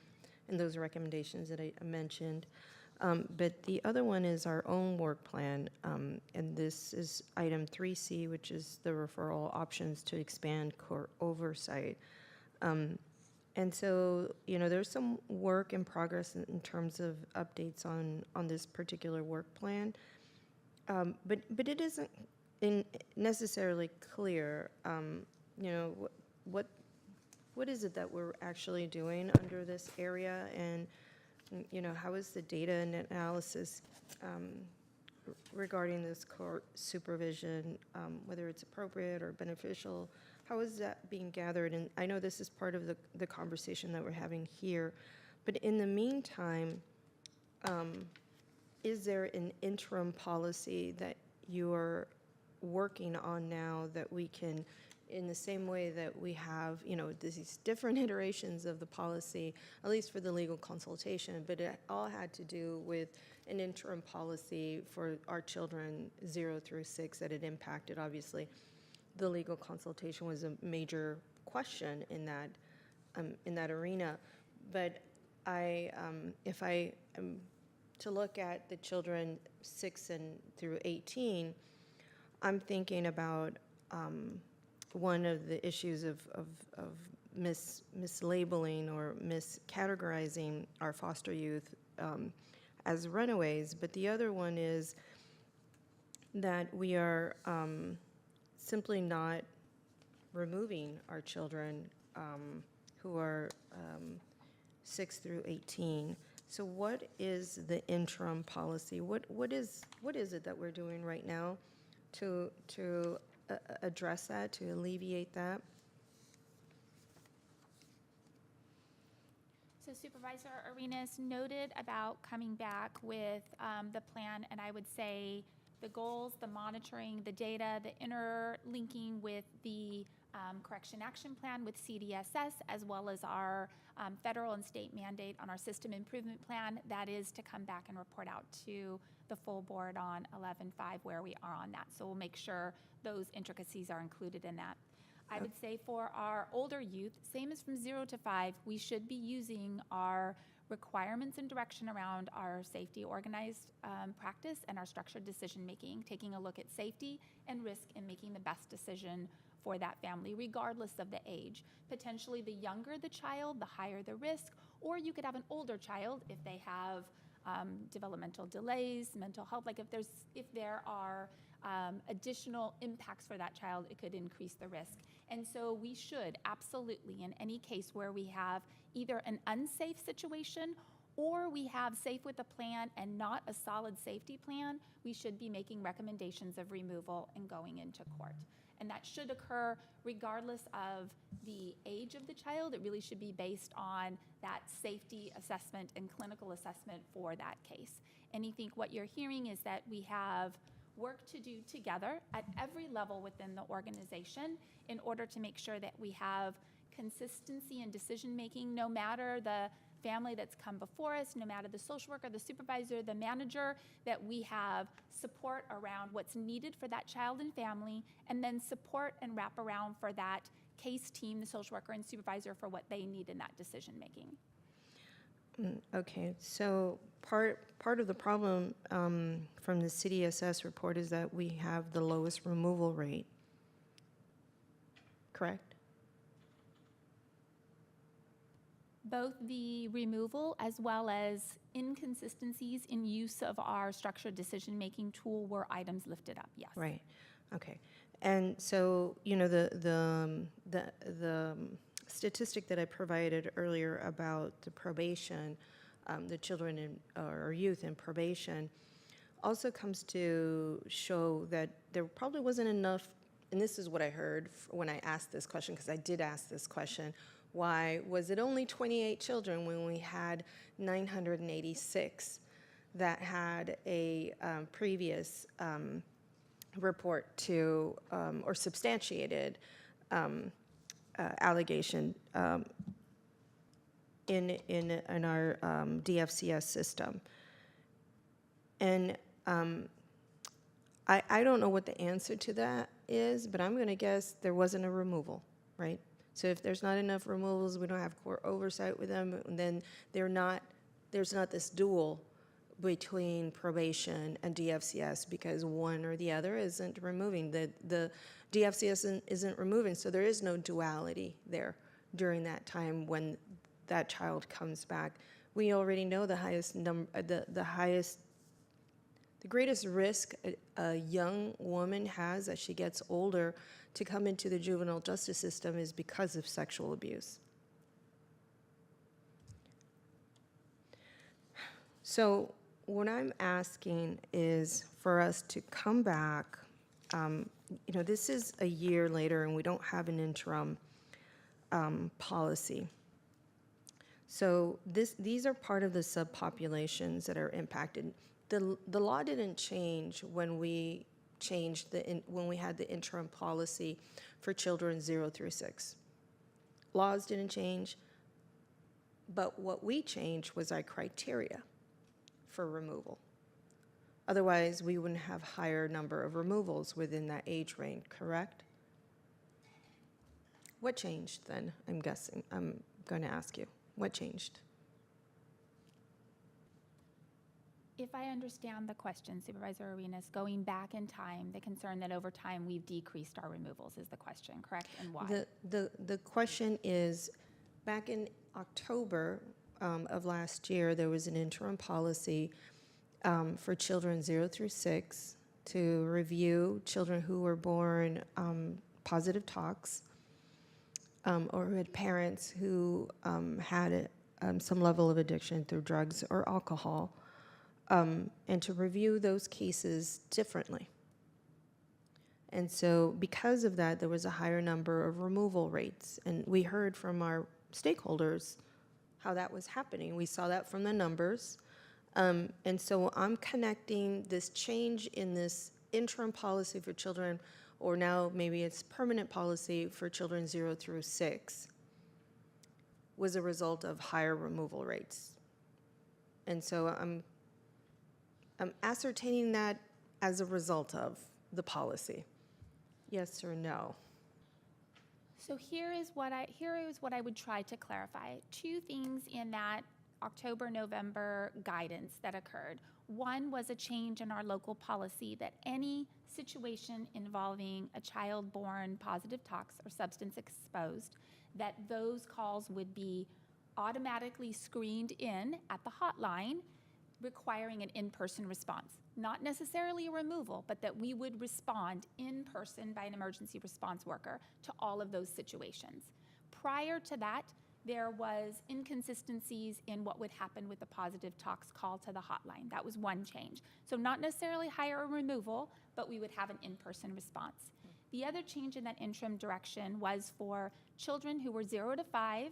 and those recommendations that I mentioned. But the other one is our own work plan, and this is item 3C, which is the referral options to expand court oversight. And so, there's some work in progress in terms of updates on this particular work plan. But it isn't necessarily clear, what is it that we're actually doing under this area, and, how is the data and analysis regarding this court supervision, whether it's appropriate or beneficial? How is that being gathered? And I know this is part of the conversation that we're having here, but in the meantime, is there an interim policy that you're working on now that we can, in the same way that we have, these different iterations of the policy, at least for the legal consultation, but it all had to do with an interim policy for our children 0 through 6 that it impacted, obviously. The legal consultation was a major question in that arena. But if I am to look at the children 6 through 18, I'm thinking about one of the issues of mislabeling or miscategorizing our foster youth as runaways. But the other one is that we are simply not removing our children who are 6 through 18. So what is the interim policy? What is it that we're doing right now to address that, to alleviate that? So Supervisor Arenas noted about coming back with the plan, and I would say the goals, the monitoring, the data, the interlinking with the correction action plan with CDSS, as well as our federal and state mandate on our system improvement plan, that is to come back and report out to the full board on 11/5 where we are on that. So we'll make sure those intricacies are included in that. I would say for our older youth, same as from 0 to 5, we should be using our requirements and direction around our safety organized practice and our structured decision making, taking a look at safety and risk and making the best decision for that family, regardless of the age. Potentially the younger the child, the higher the risk, or you could have an older child if they have developmental delays, mental health, like if there are additional impacts for that child, it could increase the risk. And so we should absolutely, in any case where we have either an unsafe situation or we have safe with a plan and not a solid safety plan, we should be making recommendations of removal and going into court. And that should occur regardless of the age of the child. It really should be based on that safety assessment and clinical assessment for that case. And I think what you're hearing is that we have work to do together at every level within the organization in order to make sure that we have consistency in decision making, no matter the family that's come before us, no matter the social worker, the supervisor, the manager, that we have support around what's needed for that child and family, and then support and wrap around for that case team, the social worker and supervisor, for what they need in that decision making. Okay, so part of the problem from the CDSS report is that we have the lowest removal rate, correct? Both the removal as well as inconsistencies in use of our structured decision-making tool were items lifted up, yes. Right, okay. And so, the statistic that I provided earlier about the probation, the children or youth in probation, also comes to show that there probably wasn't enough, and this is what I heard when I asked this question, because I did ask this question, why was it only 28 children when we had 986 that had a previous report to, or substantiated allegation in our DFCS system. And I don't know what the answer to that is, but I'm going to guess there wasn't a removal, right? So if there's not enough removals, we don't have court oversight with them, and then there's not this duel between probation and DFCS because one or the other isn't removing. The DFCS isn't removing, so there is no duality there during that time when that child comes back. We already know the greatest risk a young woman has as she gets older to come into the juvenile justice system is because of sexual abuse. So what I'm asking is for us to come back. This is a year later and we don't have an interim policy. So these are part of the subpopulations that are impacted. The law didn't change when we when we had the interim policy for children 0 through 6. Laws didn't change, but what we changed was our criteria for removal. Otherwise, we wouldn't have higher number of removals within that age range, correct? What changed then? I'm going to ask you. What changed? If I understand the question, Supervisor Arenas, going back in time, the concern that over time we've decreased our removals is the question, correct? And why? The question is, back in October of last year, there was an interim policy for children 0 through 6 to review children who were born positive tox or who had parents who had some level of addiction through drugs or alcohol. And to review those cases differently. And so because of that, there was a higher number of removal rates. And we heard from our stakeholders how that was happening. We saw that from the numbers. And so I'm connecting this change in this interim policy for children, or now maybe it's permanent policy for children 0 through 6, was a result of higher removal rates. And so I'm ascertaining that as a result of the policy. Yes or no? So here is what I would try to clarify. Two things in that October-November guidance that occurred. One was a change in our local policy that any situation involving a child born positive tox or substance exposed, that those calls would be automatically screened in at the hotline, requiring an in-person response. Not necessarily a removal, but that we would respond in person by an emergency response worker to all of those situations. Prior to that, there was inconsistencies in what would happen with the positive tox call to the hotline. That was one change. So not necessarily higher removal, but we would have an in-person response. The other change in that interim direction was for children who were 0 to 5,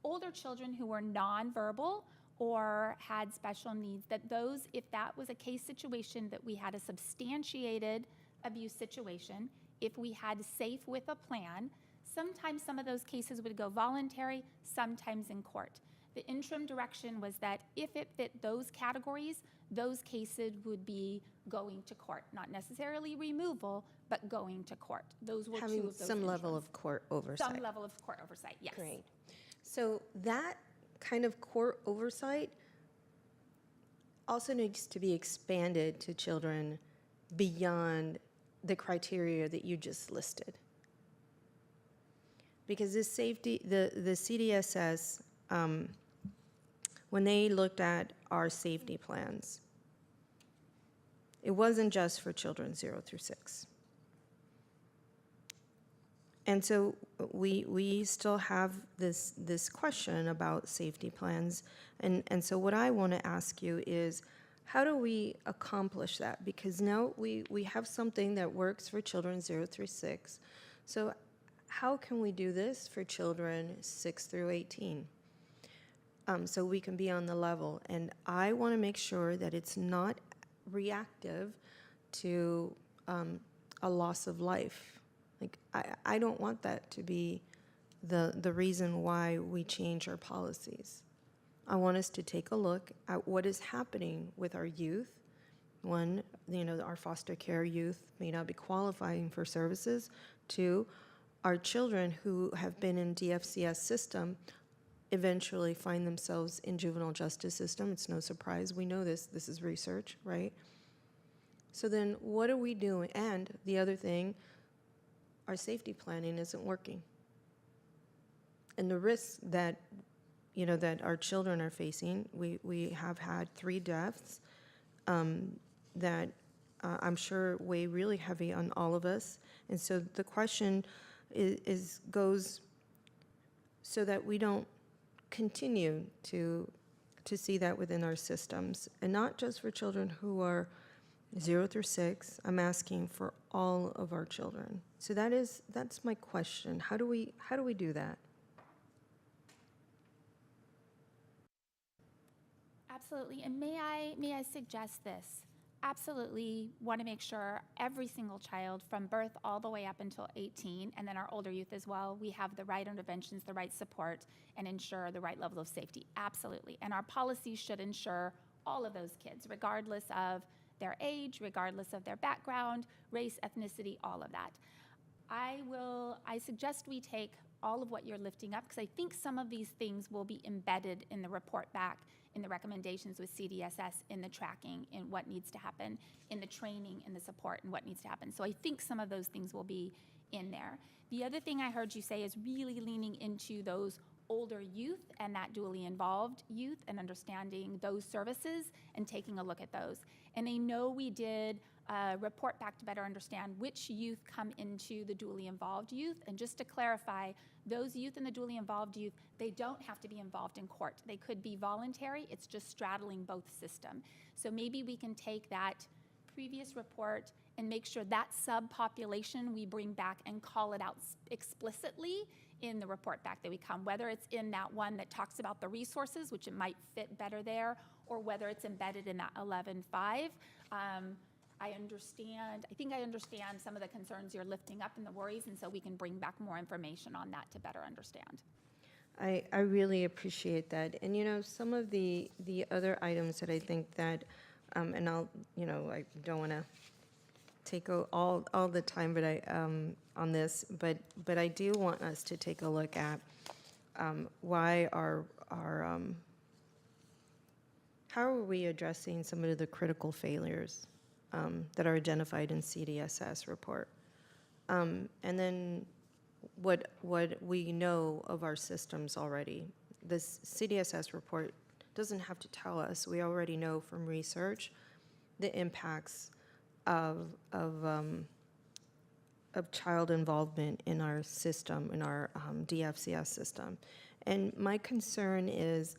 older children who were nonverbal or had special needs, that those, if that was a case situation that we had a substantiated abuse situation, if we had SAFE with a plan, sometimes some of those cases would go voluntary, sometimes in court. The interim direction was that if it fit those categories, those cases would be going to court, not necessarily removal, but going to court. Those were Having two of those some level interims. of court oversight. Some level of court oversight, yes. Great. So that kind of court oversight also needs to be expanded to children beyond the criteria that you just listed. Because this safety, the CDSS, when they looked at our safety plans, it wasn't just for children 0 through 6. And so we still have this question about safety plans. And so what I want to ask you is, how do we accomplish that? Because now we have something that works for children 0 through 6. So how can we do this for children 6 through 18? So we can be on the level. And I want to make sure that it's not reactive to a loss of life. Like, I don't want that to be the reason why we change our policies. I want us to take a look at what is happening with our youth. One, our foster care youth may not be qualifying for services. Two, our children who have been in DFCS system eventually find themselves in juvenile justice system. It's no surprise. We know this. This is research, right? So then what are we doing? And the other thing, our safety planning isn't working. And the risks that, that our children are facing, we have had 3 deaths that I'm sure weigh really heavy on all of us. And so the question goes so that we don't continue to see that within our systems, and not just for children who are 0 through 6. I'm asking for all of our children. So that's my question. How do we do that? Absolutely, and may I suggest this? Absolutely want to make sure every single child from birth all the way up until 18, and then our older youth as well, we have the right interventions, the right support, and ensure the right level of safety. Absolutely, and our policies should ensure all of those kids, regardless of their age, regardless of their background, race, ethnicity, all of that. I suggest we take all of what you're lifting up, because I think some of these things will be embedded in the report back, in the recommendations with CDSS, in the tracking, in what needs to happen, in the training, in the support, and what needs to happen. So I think some of those things will be in there. The other thing I heard you say is really leaning into those older youth and that dually involved youth and understanding those services and taking a look at those. And I know we did report back to better understand which youth come into the dually involved youth. And just to clarify, those youth in the dually involved youth, they don't have to be involved in court. They could be voluntary. It's just straddling both systems. So maybe we can take that previous report and make sure that subpopulation we bring back and call it out explicitly in the report back that we come, whether it's in that one that talks about the resources, which it might fit better there, or whether it's embedded in that 11.5. I think I understand some of the concerns you're lifting up and the worries, and so we can bring back more information on that to better understand. I really appreciate that. And some of the other items that I think that, and I'll, I don't want to take all the time, but on this, but I do want us to take a look at why how are we addressing some of the critical failures that are identified in CDSS report, and then what we know of our systems already. This CDSS report doesn't have to tell us. We already know from research the impacts of child involvement in our system, in our DFCS system. And my concern is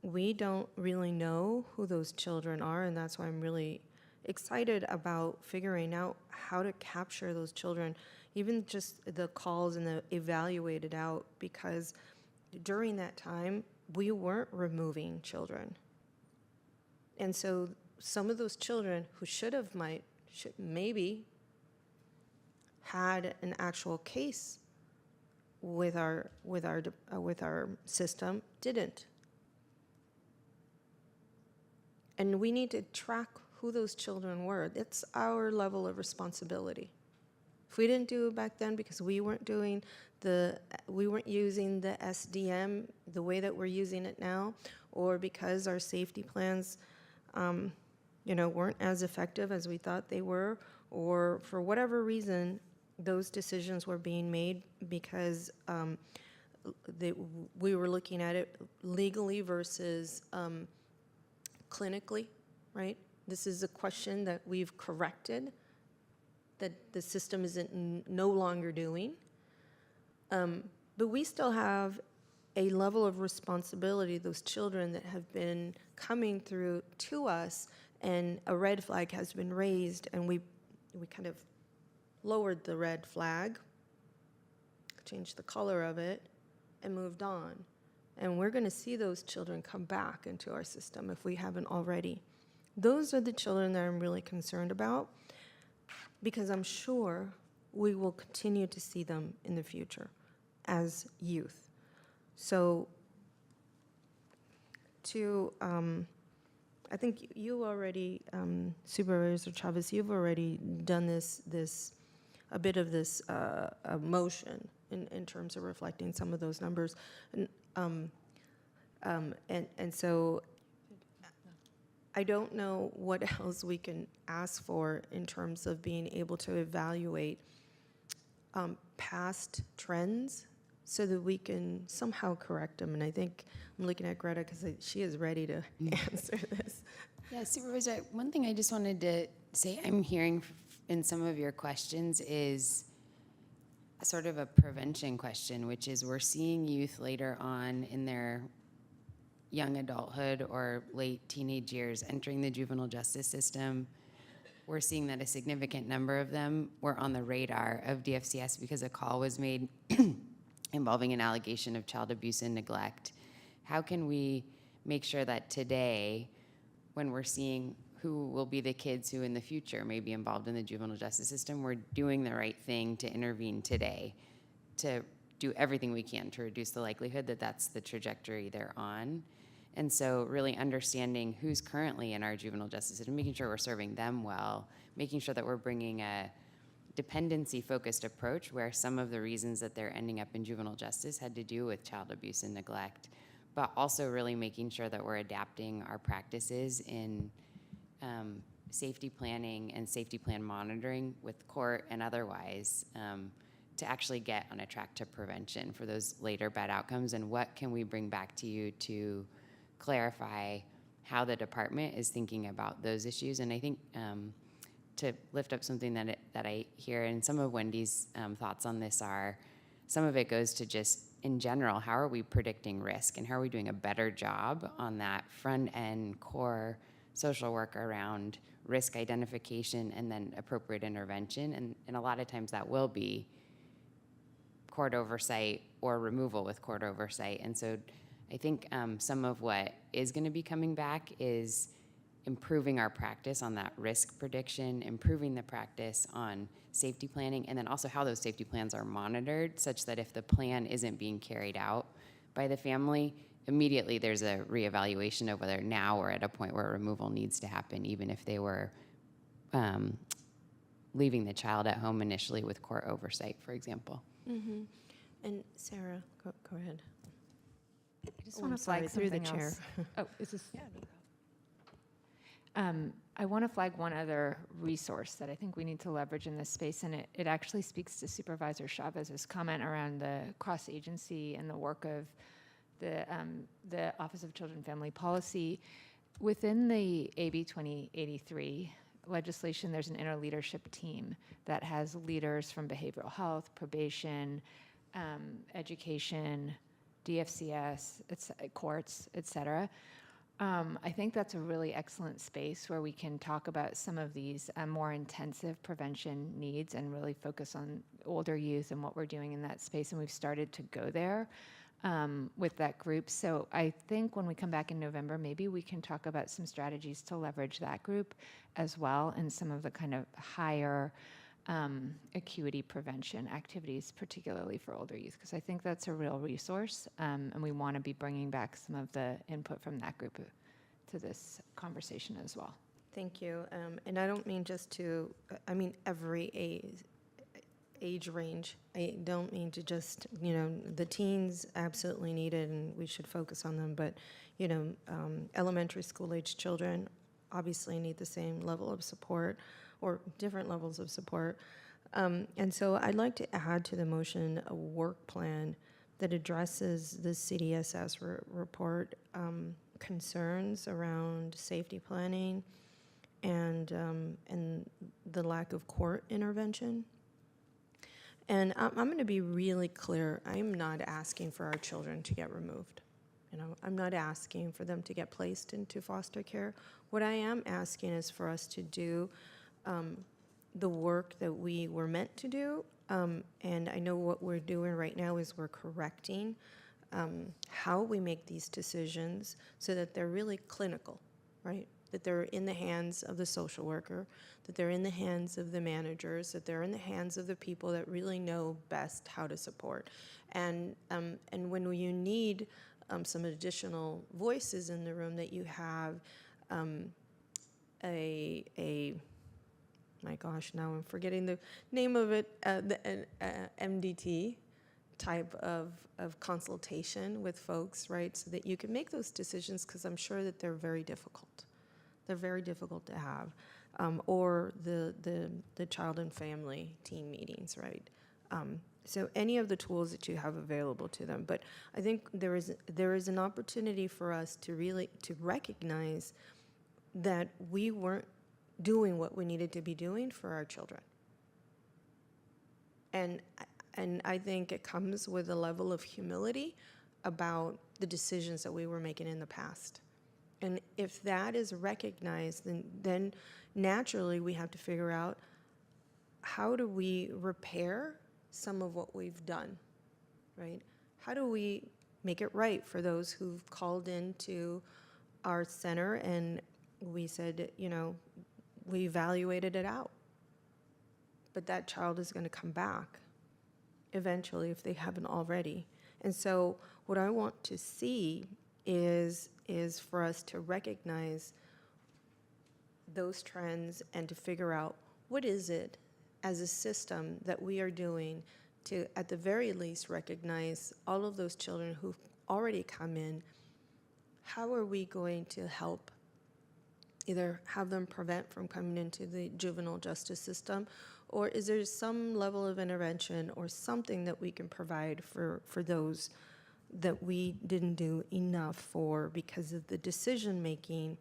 we don't really know who those children are, and that's why I'm really excited about figuring out how to capture those children, even just the calls and the evaluated out, because during that time, we weren't removing children. And so some of those children who maybe had an actual case with our system didn't. And we need to track who those children were. It's our level of responsibility. If we didn't do it back then because we weren't using the SDM the way that we're using it now, or because our safety plans weren't as effective as we thought they were, or for whatever reason, those decisions were being made because we were looking at it legally versus clinically, right? This is a question that we've corrected, that the system isn't no longer doing. But we still have a level of responsibility, those children that have been coming through to us, and a red flag has been raised, and we kind of lowered the red flag, changed the color of it, and moved on. And we're going to see those children come back into our system if we haven't already. Those are the children that I'm really concerned about, because I'm sure we will continue to see them in the future. as youth. So I think you already, Supervisor Chavez, you've already done a bit of this motion in terms of reflecting some of those numbers. And so I don't know what else we can ask for in terms of being able to evaluate past trends so that we can somehow correct them. And I think I'm looking at Greta because she is ready to answer this. Yeah, Supervisor, one thing I just wanted to say I'm hearing in some of your questions is sort of a prevention question, which is we're seeing youth later on in their young adulthood or late teenage years entering the juvenile justice system. We're seeing that a significant number of them were on the radar of DFCS because a call was made involving an allegation of child abuse and neglect. How can we make sure that today, when we're seeing who will be the kids who in the future may be involved in the juvenile justice system, we're doing the right thing to intervene today, to do everything we can to reduce the likelihood that that's the trajectory they're on? And so really understanding who's currently in our juvenile justice system, making sure we're serving them well, making sure that we're bringing a dependency-focused approach where some of the reasons that they're ending up in juvenile justice had to do with child abuse and neglect, but also really making sure that we're adapting our practices in safety planning and safety plan monitoring with court and otherwise to actually get on a track to prevention for those later bad outcomes. And what can we bring back to you to clarify how the department is thinking about those issues? And I think to lift up something that I hear, and some of Wendy's thoughts on this are, some of it goes to just, in general, how are we predicting risk and how are we doing a better job on that front-end core social work around risk identification and then appropriate intervention. And a lot of times that will be court oversight or removal with court oversight. And so I think some of what is going to be coming back is improving our practice on that risk prediction, improving the practice on safety planning, and then also how those safety plans are monitored such that if the plan isn't being carried out by the family, immediately there's a reevaluation of whether now we're at a point where removal needs to happen, even if they were leaving the child at home initially with court oversight, for example. Mm-hmm. And Sarah, go ahead. I just Oh, want I'm to flag sorry, through something the chair. else. Oh, is this? Yeah, no problem. I want to flag one other resource that I think we need to leverage in this space, and it actually speaks to Supervisor Chavez's comment around the cross-agency and the work of the Office of Children and Family Policy. Within the AB 2083 legislation, there's an interleadership team that has leaders from behavioral health, probation, education, DFCS, courts, et cetera. I think that's a really excellent space where we can talk about some of these more intensive prevention needs and really focus on older youth and what we're doing in that space. And we've started to go there with that group. So I think when we come back in November, maybe we can talk about some strategies to leverage that group as well and some of the kind of higher acuity prevention activities, particularly for older youth, because I think that's a real resource, and we want to be bringing back some of the input from that group to this conversation as well. Thank you. And I don't mean just to, I mean every age range. I don't mean to just, the teens absolutely need it and we should focus on them, but, elementary school age children obviously need the same level of support or different levels of support. And so I'd like to add to the motion a work plan that addresses the CDSS report concerns around safety planning and the lack of court intervention. And I'm going to be really clear. I'm not asking for our children to get removed. I'm not asking for them to get placed into foster care. What I am asking is for us to do the work that we were meant to do. And I know what we're doing right now is we're correcting how we make these decisions so that they're really clinical, right? that they're in the hands of the social worker, that they're in the hands of the managers, that they're in the hands of the people that really know best how to support. And when you need some additional voices in the room, that you have my gosh, now I'm forgetting the name of it, the MDT type of consultation with folks, right? So that you can make those decisions, because I'm sure that they're very difficult. They're very difficult to have. Or the child and family team meetings, right? So any of the tools that you have available to them. But I think there is an opportunity for us to really to recognize that we weren't doing what we needed to be doing for our children. And I think it comes with a level of humility about the decisions that we were making in the past. And if that is recognized, then naturally we have to figure out, how do we repair some of what we've done, right? How do we make it right for those who've called into our center and we said, we evaluated it out, but that child is going to come back eventually if they haven't already. And so what I want to see is for us to recognize those trends and to figure out, what is it as a system that we are doing to, at the very least, recognize all of those children who've already come in. How are we going to help either have them prevent from coming into the juvenile justice system, or is there some level of intervention or something that we can provide for those that we didn't do enough for because of the decision-making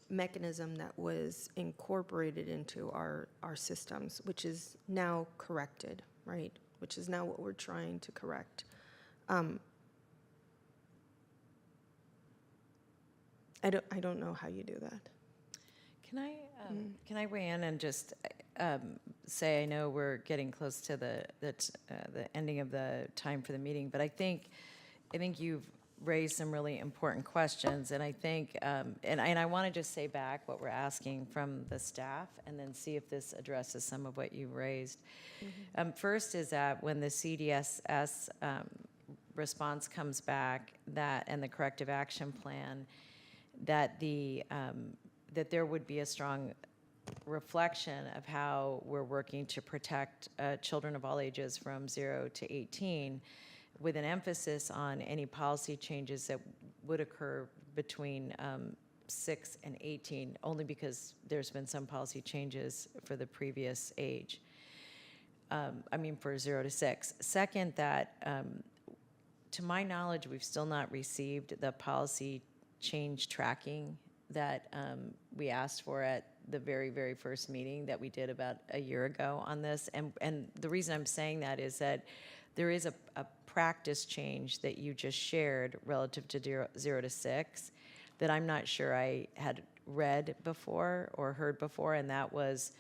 mechanism that was incorporated into our systems, which is now corrected, right? Which is now what we're trying to correct. I don't know how you do that. Can I weigh in and just say, I know we're getting close to the ending of the time for the meeting, but I think you've raised some really important questions, and I think and I want to just say back what we're asking from the staff, and then see if this addresses some of what you've raised. First is that when the CDSS response comes back, and the corrective action plan, that that there would be a strong reflection of how we're working to protect children of all ages from 0 to 18, with an emphasis on any policy changes that would occur between 6 and 18, only because there's been some policy changes for the previous age. For 0 to 6. Second, that to my knowledge, we've still not received the policy change tracking that we asked for at the very, very first meeting that we did about a year ago on this. And the reason I'm saying that is that there is a practice change that you just shared relative to 0 to 6 that I'm not sure I had read before or heard before, and that was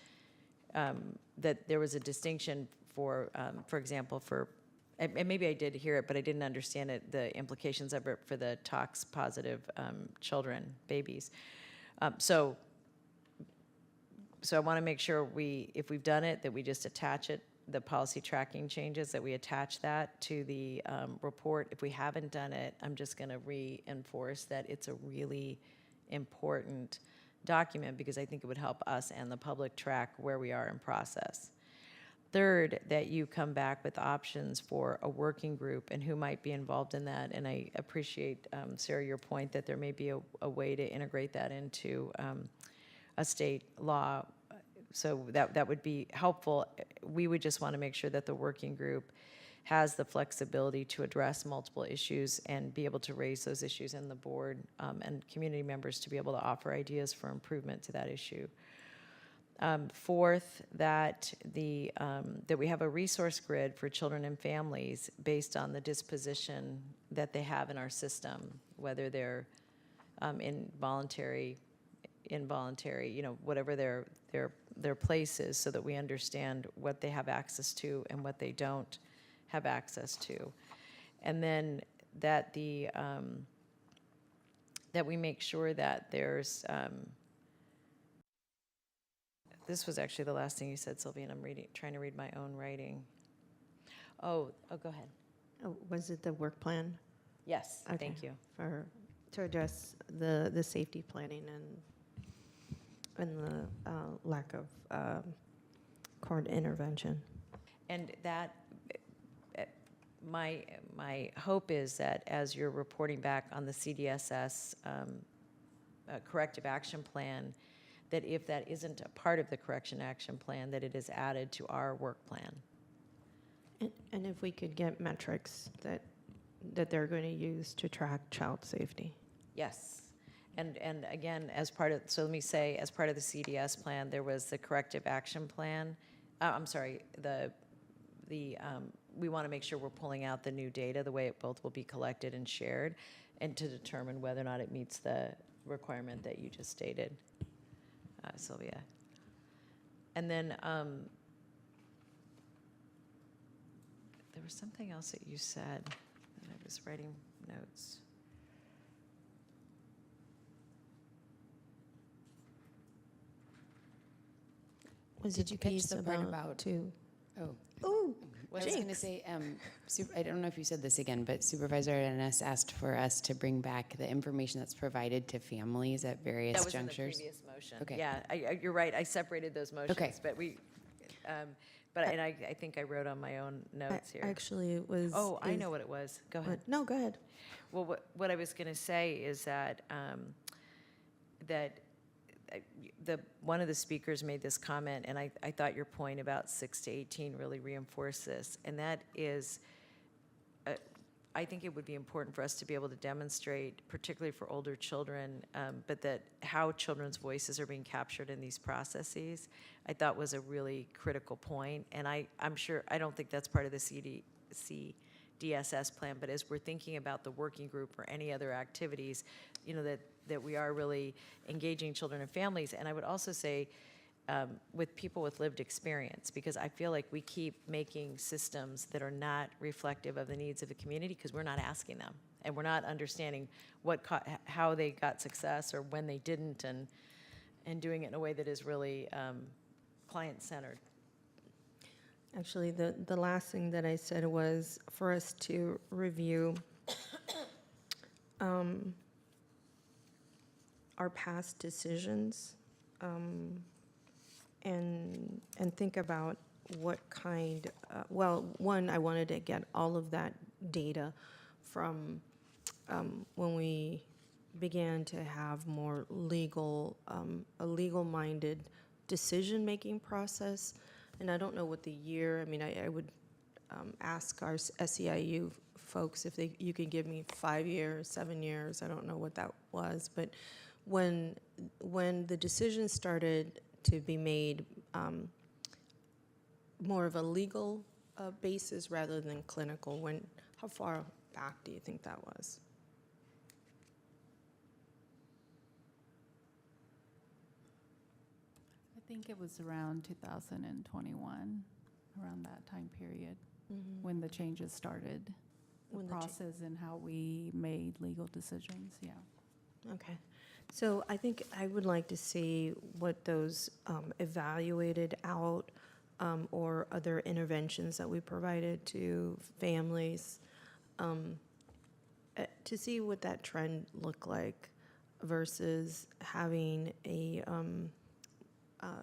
that there was a distinction for example, and maybe I did hear it, but I didn't understand it, the implications of it for the tox-positive children, babies. So I want to make sure if we've done it, that we just attach it, the policy tracking changes, that we attach that to the report. If we haven't done it, I'm just going to reinforce that it's a really important document, because I think it would help us and the public track where we are in process. Third, that you come back with options for a working group and who might be involved in that. And I appreciate, Sarah, your point that there may be a way to integrate that into a state law. So that would be helpful. We would just want to make sure that the working group has the flexibility to address multiple issues and be able to raise those issues in the board, and community members to be able to offer ideas for improvement to that issue. Fourth, that that we have a resource grid for children and families based on the disposition that they have in our system, whether they're involuntary, whatever their place is, so that we understand what they have access to and what they don't have access to. And then that that we make sure that there's this was actually the last thing you said, Sylvia, and I'm trying to read my own writing. Oh, go ahead. Oh, was it the work plan? Yes, Okay. thank you. To address the safety planning and the lack of court intervention. And that, my hope is that as you're reporting back on the CDSS corrective action plan, that if that isn't a part of the correction action plan, that it is added to our work plan. And if we could get metrics that they're going to use to track child safety. Yes. And again, as part of, so let me say, as part of the CDS plan, there was the corrective action plan. I'm sorry, we want to make sure we're pulling out the new data, the way it both will be collected and shared, and to determine whether or not it meets the requirement that you just stated, Sylvia. And then there was something else that you said that I was writing notes. Was Did it you catch piece the part about to? Oh. Ooh, I was going to say, I don't know if you said this again, but Supervisor Arenas asked for us to bring back the information that's provided to families at various That was junctures. in the previous motion. Okay. Yeah, you're right. I separated those motions. Okay. But I think I wrote on my own notes here. Actually, it was. Oh, I know what it was. Go ahead. No, go ahead. Well, what I was going to say is that one of the speakers made this comment, and I thought your point about 6 to 18 really reinforced this, and that is, I think it would be important for us to be able to demonstrate, particularly for older children, but that how children's voices are being captured in these processes, I thought was a really critical point, and I'm sure, I don't think that's part of the CDSS plan, but as we're thinking about the working group or any other activities, that we are really engaging children and families. And I would also say with people with lived experience, because I feel like we keep making systems that are not reflective of the needs of the community because we're not asking them. And we're not understanding how they got success or when they didn't, and doing it in a way that is really client-centered. Actually, the last thing that I said was for us to review our past decisions and think about what kind, one, I wanted to get all of that data from when we began to have more a legal-minded decision-making process. And I don't know what the year, I mean, I would ask our SEIU folks if you could give me 5 years, 7 years, I don't know what that was, but when the decisions started to be made more of a legal basis rather than clinical, how far back do you think that was? I think it was around 2021, around that time period, when the changes started, the process and how we made legal decisions, yeah. Okay. So I think I would like to see what those evaluated out or other interventions that we provided to families to see what that trend looked like versus having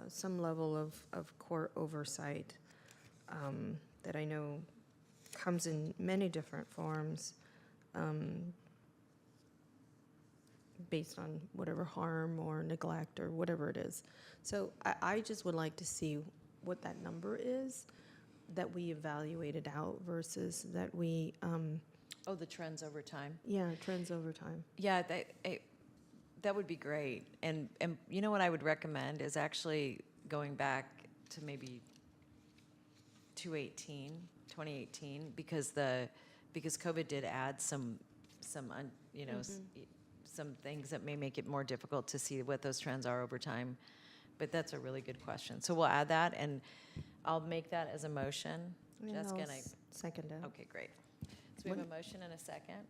some level of court oversight that I know comes in many different forms. Based on whatever harm or neglect or whatever it is. So I just would like to see what that number is that we evaluated out versus that we... the trends over time? Yeah, trends over time. Yeah, that would be great. And you know what I would recommend is actually going back to maybe 2018, because COVID did add some things that may make it more difficult to see what those trends are over time. But that's a really good question. So we'll add that, and I'll make that as a motion. Jessica and I. Second it. Okay, great. So we have a motion and a second.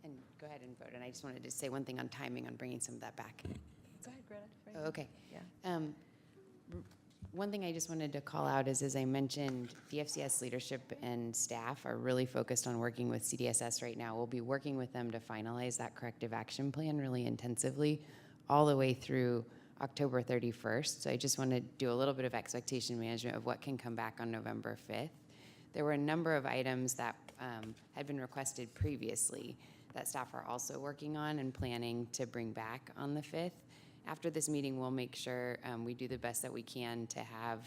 And go ahead and vote. And I just wanted to say one thing on timing on bringing some of that back. Go ahead, Greta. Oh, okay. Yeah. One thing I just wanted to call out is, as I mentioned, DFCS leadership and staff are really focused on working with CDSS right now. We'll be working with them to finalize that corrective action plan really intensively all the way through October 31st. So I just want to do a little bit of expectation management of what can come back on November 5th. There were a number of items that had been requested previously that staff are also working on and planning to bring back on the 5th. After this meeting, we'll make sure we do the best that we can to have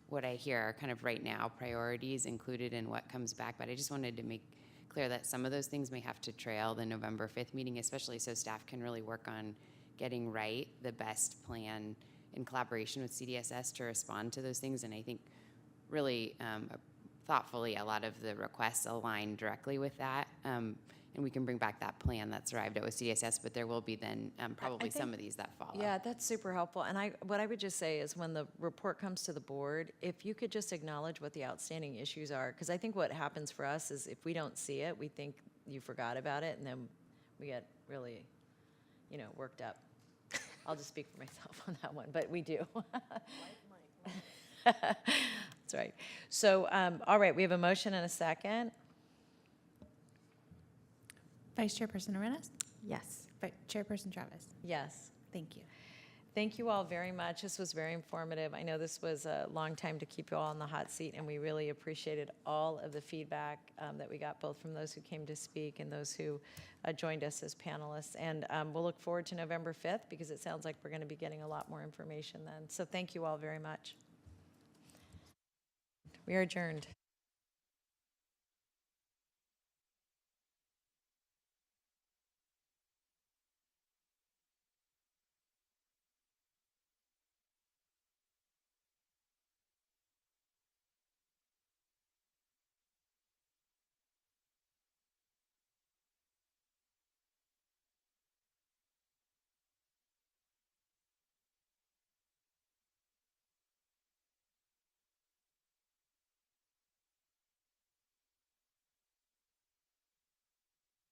what I hear are kind of right now priorities included in what comes back. But I just wanted to make clear that some of those things may have to trail the November 5th meeting, especially so staff can really work on getting right the best plan in collaboration with CDSS to respond to those things. And I think really thoughtfully, a lot of the requests align directly with that. And we can bring back that plan that's arrived at with CDSS, but there will be then probably some think- of these that follow. Yeah, that's super helpful. And what I would just say is when the report comes to the board, if you could just acknowledge what the outstanding issues are, because I think what happens for us is if we don't see it, we think you forgot about it, and then we get really, worked up. I'll just speak for myself on that one, but we do. That's right. So, all right, we have a motion and a second. Vice Chairperson Arenas? Yes. Chairperson Travis? Yes. Thank you. Thank you all very much. This was very informative. I know this was a long time to keep you all in the hot seat, and we really appreciated all of the feedback that we got, both from those who came to speak and those who joined us as panelists. And we'll look forward to November 5th, because it sounds like we're going to be getting a lot more information then. So thank you all very much. We are adjourned.